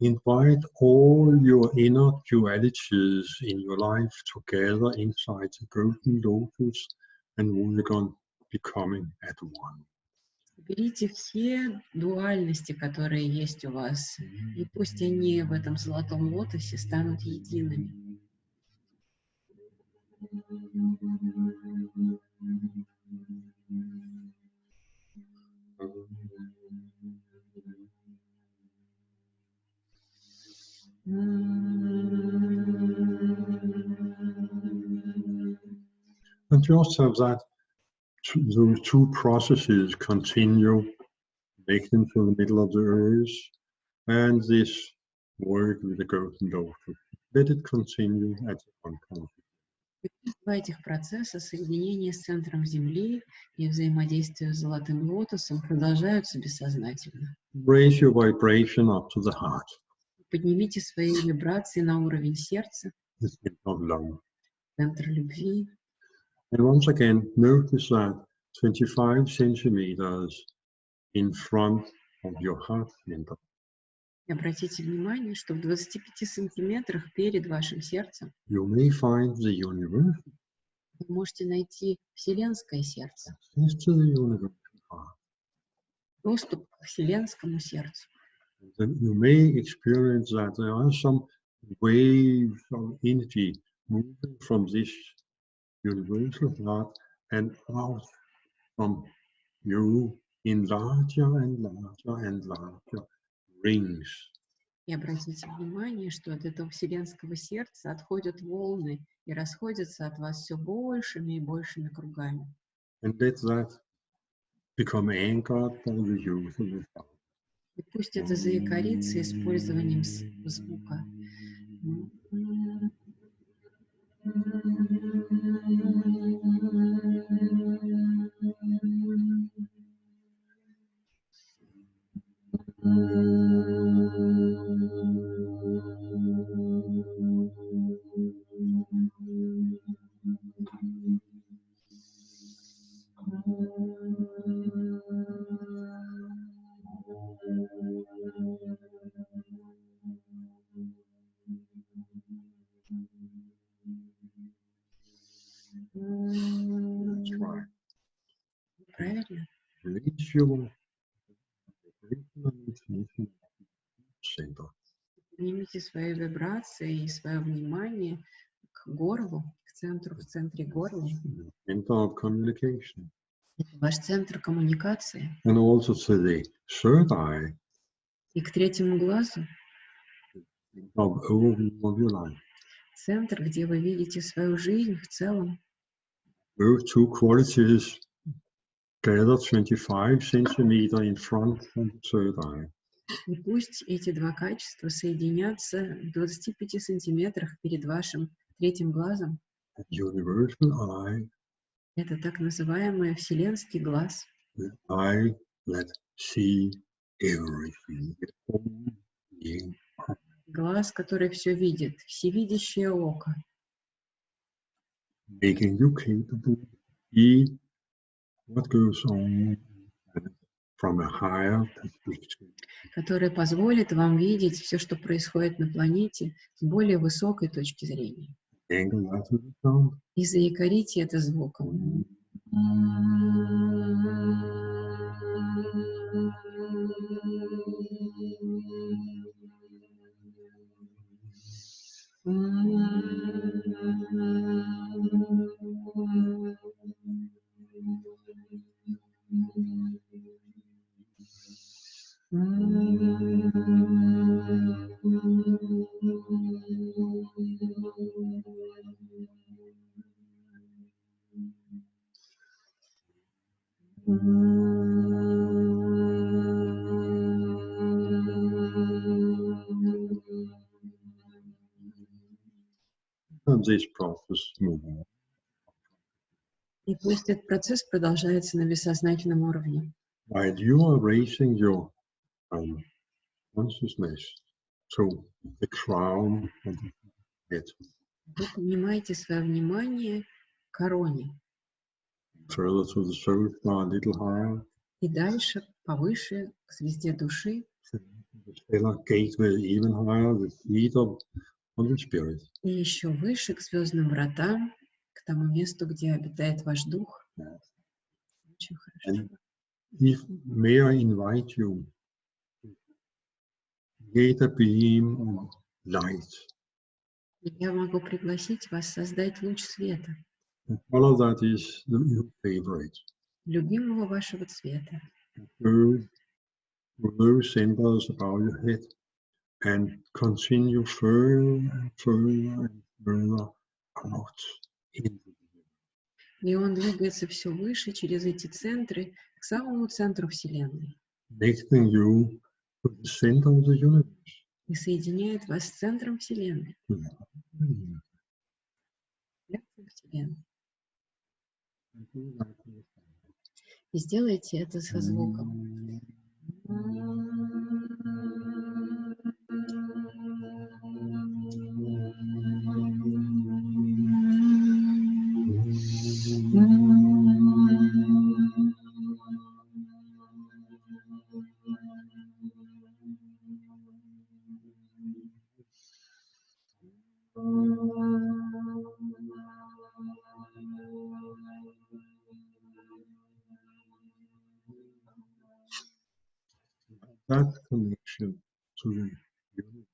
Invite all your inner dualities in your life together inside the golden lotus and work on becoming at one. Берите все дуальности, которые есть у вас, и пусть они в этом золотом лотосе станут едиными. And just have that, those two processes continue, make them to the middle of the earth, and this work with the golden daughter. Let it continue at the unconscious. Два этих процесса, соединение с центром Земли и взаимодействие с золотым лотосом, продолжаются бессознательно. Raise your vibration up to the heart. Поднимите свои вибрации на уровень сердца, The center of love. центр любви. And once again, notice that 25 centimeters in front of your heart center. И обратите внимание, что в 25 сантиметрах перед вашим сердцем You may find the universe. вы можете найти вселенское сердце, Access to the universe heart. доступ к вселенскому сердцу. Then you may experience that there are some waves of energy moving from this universal heart and out from you in larger and larger and larger rings. И обратите внимание, что от этого вселенского сердца отходят волны и расходятся от вас все большими и большими кругами. And let that become anchored by the use of the sound. И пусть это заякорится использованием звука. That's right. Правильно? Reach your center. Поднимите свои вибрации и свое внимание к горлу, к центру, в центре горла. Center of communication. Это ваш центр коммуникации. And also to the third eye, И к третьему глазу, of overview of your life. центр, где вы видите свою жизнь в целом. Those two qualities gather 25 centimeters in front of the third eye. И пусть эти два качества соединятся в 25 сантиметрах перед вашим третьим глазом. Universal eye, Это так называемый вселенский глаз. the eye that see everything. Being Глаз, который все видит, всевидящее око, making you capable to see what goes on from a higher perspective. которое позволит вам видеть все, что происходит на планете с более высокой точки зрения. Angle that to the sound. И заякорите это звуком. And this process moves on. И пусть этот процесс продолжается на бессознательном уровне. While you are raising your consciousness to the crown of the head, Вы поднимаете свое внимание к короне. further to the soul star, a little higher, И дальше, повыше, к звезде души. the stellar gateway even higher, the seat of the spirit. И еще выше, к звездным вратам, к тому месту, где обитает ваш дух. Очень хорошо. And if may I invite you to create a beam of light. И я могу пригласить вас создать луч света, The color that is your favorite. любимого вашего цвета. Go to those centers above your head and continue further and further and further out into the И он двигается все выше через эти центры к самому центру Вселенной. Connecting you to the center of the universe. И соединяет вас с центром Вселенной. Сердцем Вселенной. И сделайте это со звуком. That connection to the universe.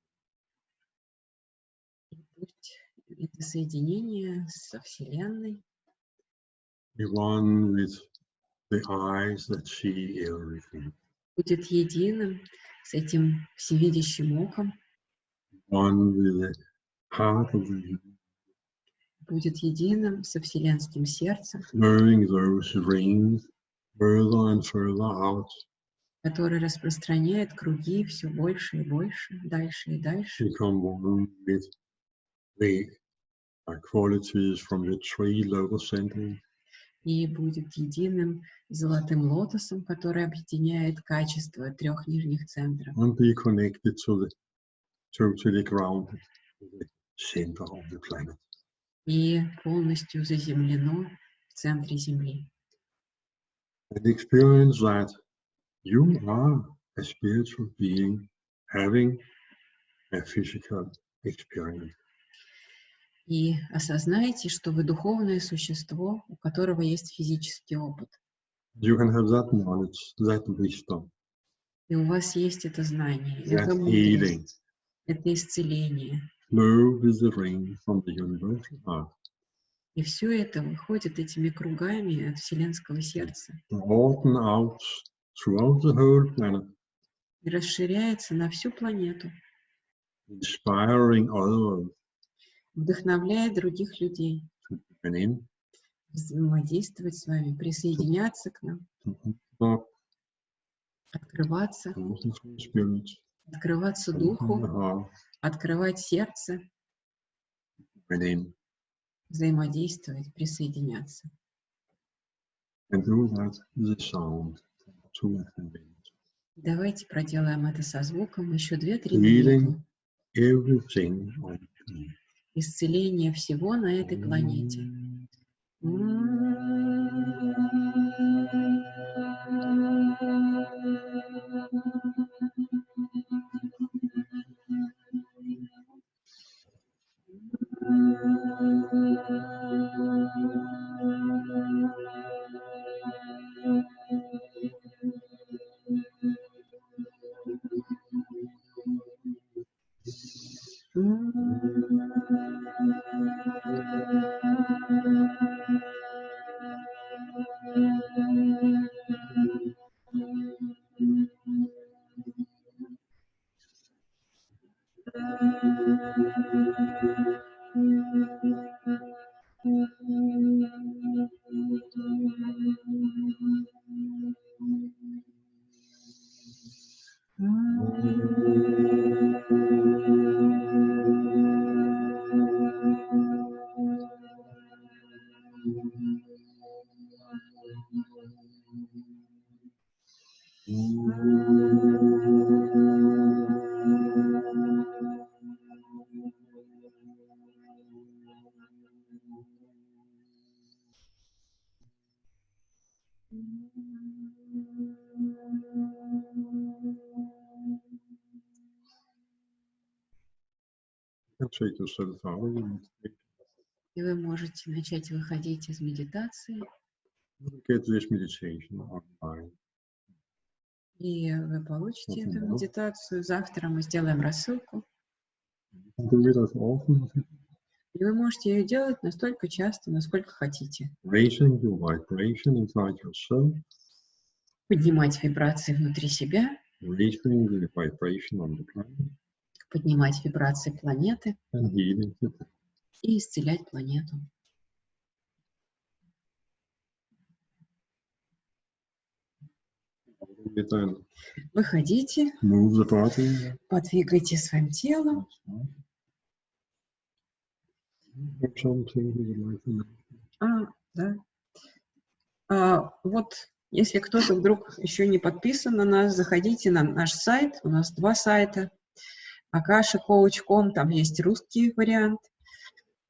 Пусть это соединение со Вселенной The one with the eyes that see everything. будет единым с этим всевидящим оком, One with the heart of the universe. будет единым со вселенским сердцем, Moving those rings further and further out. который распространяет круги все больше и больше, дальше и дальше, Become one with the qualities from the three lower centers. и будет единым золотым лотосом, который объединяет качества 3 нижних центров. And be connected to the totally grounded, the center of the planet. И полностью заземлено в центре Земли. And experience that you are a spiritual being having a physical experience. И осознайте, что вы духовное существо, у которого есть физический опыт. You can have that knowledge, that wisdom, И у вас есть это знание, that это healing, мудрость, это исцеление. flow with the ring from the universal heart. И все это выходит этими кругами от вселенского сердца Broaden out throughout the whole planet, и расширяется на всю планету, inspiring others вдохновляет других людей to join in, взаимодействовать с вами, присоединяться к нам, to открываться, listen to the spirit, открываться open the духу, heart, открывать сердце, join in, взаимодействовать, присоединяться. and do that with the sound to a minute. Давайте проделаем это со звуком еще 2-3 Healing минуты. everything on the planet. Исцеление всего на этой планете. And take yourself out of it. И вы можете начать выходить из медитации, Get this meditation online. и вы получите эту медитацию. Завтра мы сделаем рассылку, Do it as often as you и вы можете ее делать настолько часто, насколько хотите. raising your vibration inside yourself, Поднимать вибрации внутри себя, raising the vibration on the planet, поднимать вибрации планеты and healing the planet. и исцелять планету. Выходите, подвигайте своим телом. Да. Вот, если кто-то вдруг еще не подписан на нас, заходите на наш сайт. У нас 2 сайта. Akasha.com, там есть русский вариант.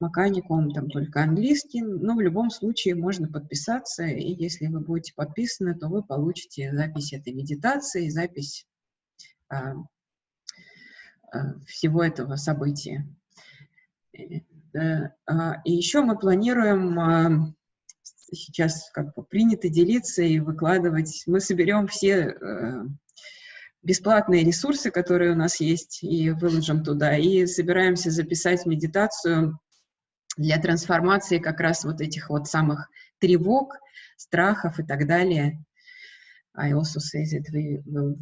Макани.com, там только английский. Но в любом случае можно подписаться. И если вы будете подписаны, то вы получите запись этой медитации, запись всего этого события. И еще мы планируем, сейчас как бы принято делиться и выкладывать, мы соберем все бесплатные ресурсы, которые у нас есть, и выложим туда, и собираемся записать медитацию для трансформации как раз вот этих вот самых тревог, страхов и так далее. I also say that we will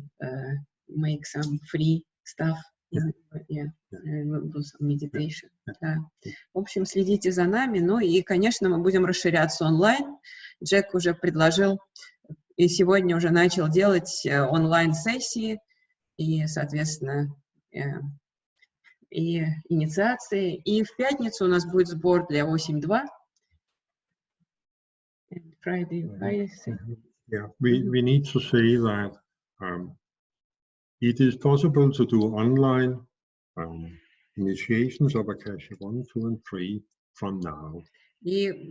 make some free stuff. Yeah, we'll do some meditation. Да. В общем, следите за нами. Ну и, конечно, мы будем расширяться онлайн. Джек уже предложил и сегодня уже начал делать онлайн-сессии и, соответственно, и инициации. И в пятницу у нас будет сбор для 8.2. Friday. Yeah, we need to say that it is possible to do online initiations of Akasha 1, 2 and 3 from now. И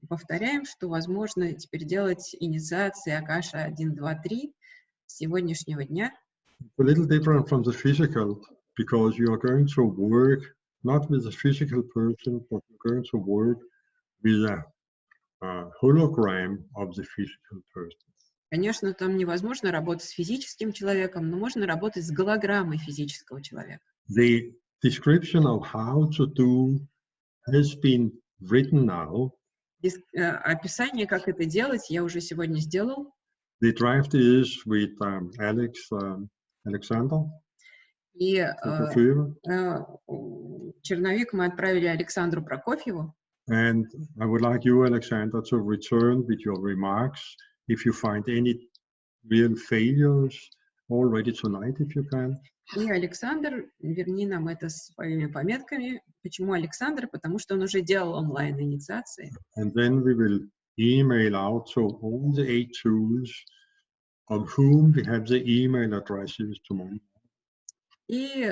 повторяем, что возможно теперь делать инициации Акаша 1, 2, 3 с сегодняшнего дня. A little different from the physical, because you are going to work not with a physical person, but you're going to work with a hologram of the physical person. Конечно, там невозможно работать с физическим человеком, но можно работать с голограммой физического человека. The description of how to do has been written now. Описание, как это делать, я уже сегодня сделал. The draft is with Alexander. И черновик мы отправили Александру Прокофьеву. And I would like you, Alexander, to return with your remarks if you find any real failures already tonight, if you can. И Александр, верни нам это своими пометками. Почему Александр? Потому что он уже делал онлайн-инициации. And then we will email out to all the 8 tools of whom we have the email addresses tomorrow. И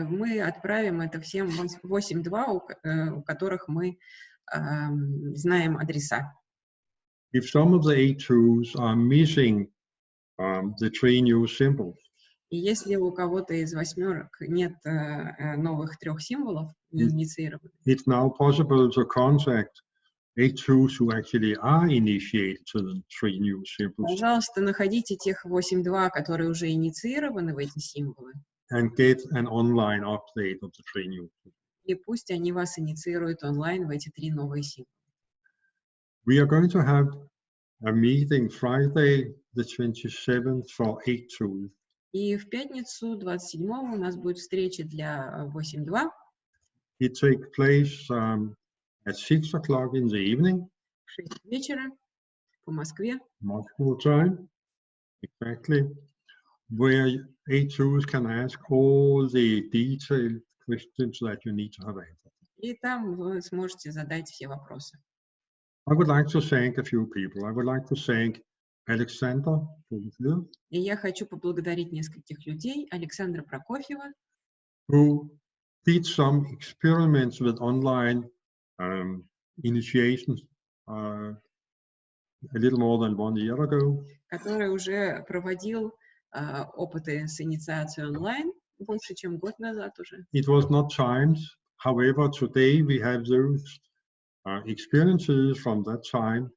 мы отправим это всем 8.2, у которых мы знаем адреса. If some of the 8 tools are missing the 3 new symbols, и если у кого-то из 8 нет новых 3 символов, не инициированных, it's now possible to contact 8 tools who actually are initiated to the 3 new symbols. Пожалуйста, находите тех 8.2, которые уже инициированы в эти символы. And get an online update of the 3 new symbols. И пусть они вас инициируют онлайн в эти 3 новые символа. We are going to have a meeting Friday, the 27th, for 8 tools. И в пятницу, 27-го, у нас будет встреча для 8.2. It takes place at 6 o'clock in the evening. В 6 вечера по Москве. Moscow time, exactly. Where 8 tools can ask all the detailed questions that you need to have answered. И там вы сможете задать все вопросы. I would like to thank a few people. I would like to thank Alexander. И я хочу поблагодарить нескольких людей. Александра Прокофьева, who did some experiments with online initiations a little more than 1 year ago. который уже проводил опыты с инициацией онлайн больше, чем год назад уже. It was not timed. However, today we have those experiences from that time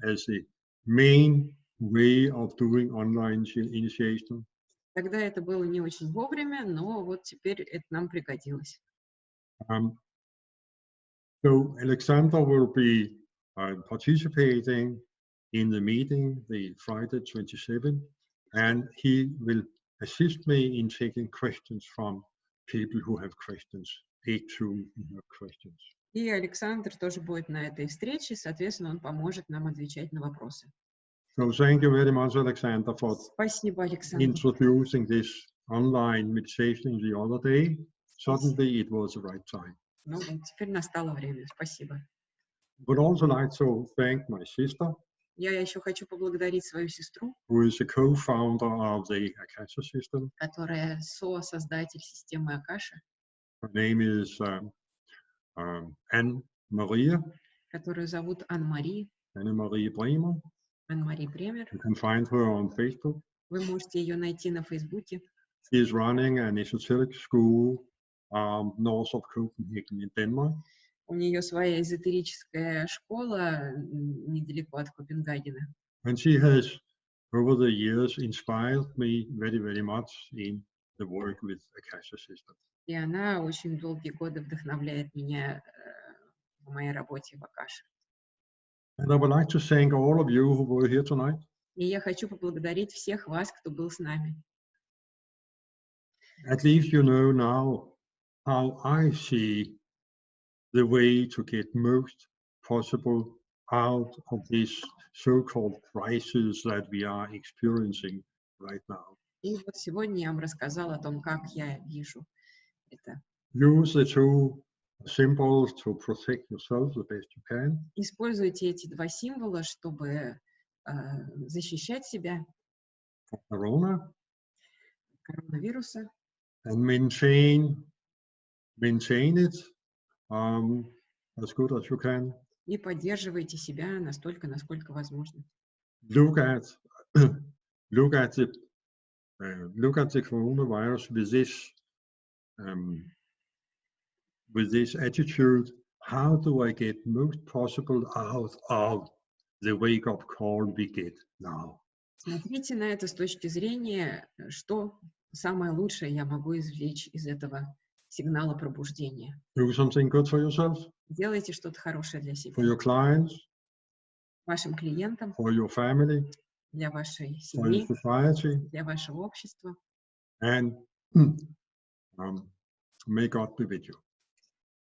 as the main way of doing online initiation. Тогда это было не очень вовремя, но вот теперь это нам пригодилось. So Alexander will be participating in the meeting, the Friday 27th, and he will assist me in taking questions from people who have questions, 8 who have questions. И Александр тоже будет на этой встрече, соответственно, он поможет нам отвечать на вопросы. So thank you very much, Alexander, for Спасибо, Александр. introducing this online meditation the other day. Suddenly it was the right time. Ну вот, теперь настало время. Спасибо. Would also like to thank my sister, Я еще хочу поблагодарить свою сестру, who is a co-founder of the Akasha system. которая соосоздатель системы Акаша, Her name is Anne-Marie которую зовут Анн-Мари Bremer. Бремер. You can find her on Facebook. Вы можете ее найти на Фейсбуке. She is running an esoteric school north of Copenhagen in Denmark. У нее своя эзотерическая школа недалеко от Копенгагена. And she has, over the years, inspired me very, very much in the work with Akasha system. И она очень долгие годы вдохновляет меня в моей работе в Акаше. And I would like to thank all of you who were here tonight. И я хочу поблагодарить всех вас, кто был с нами. At least you know now how I see the way to get most possible out of this so-called crisis that we are experiencing right now. И вот сегодня я вам рассказала о том, как я вижу это. Use the two symbols to protect yourself the best you can. Используйте эти два символа, чтобы защищать себя From Corona, коронавируса and maintain it as good as you can. и поддерживайте себя настолько, насколько возможно. Look at the coronavirus with this attitude. How do I get most possible out of the wake-up call we get now? Смотрите на это с точки зрения, что самое лучшее я могу извлечь из этого сигнала пробуждения. Do something good for yourself, Делайте что-то хорошее для себя, for your clients, вашим клиентам, for your family, для вашей for your семьи, society, для вашего общества. and may God be with you.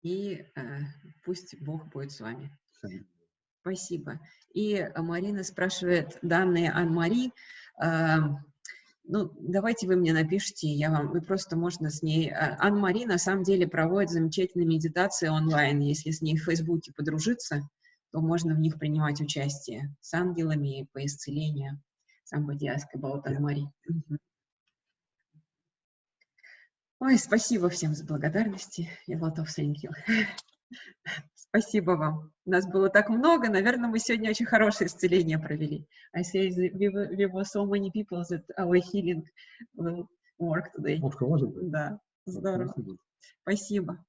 И пусть Бог будет с вами. Thank you. Спасибо. И Марина спрашивает данные Ан-Мари. Ну, давайте вы мне напишите, и просто можно с ней... Ан-Мари на самом деле проводит замечательные медитации онлайн. Если с ней в Фейсбуке подружиться, то можно в них принимать участие с ангелами по исцелению. Somebody asked about Ан-Мари. Ой, спасибо всем за благодарности. A lot of thank you. Спасибо вам. Нас было так много. Наверное, мы сегодня очень хорошее исцеление провели. I say we were so many people that our healing will work today. Of course it will. Да, здорово. Of course it will. Спасибо.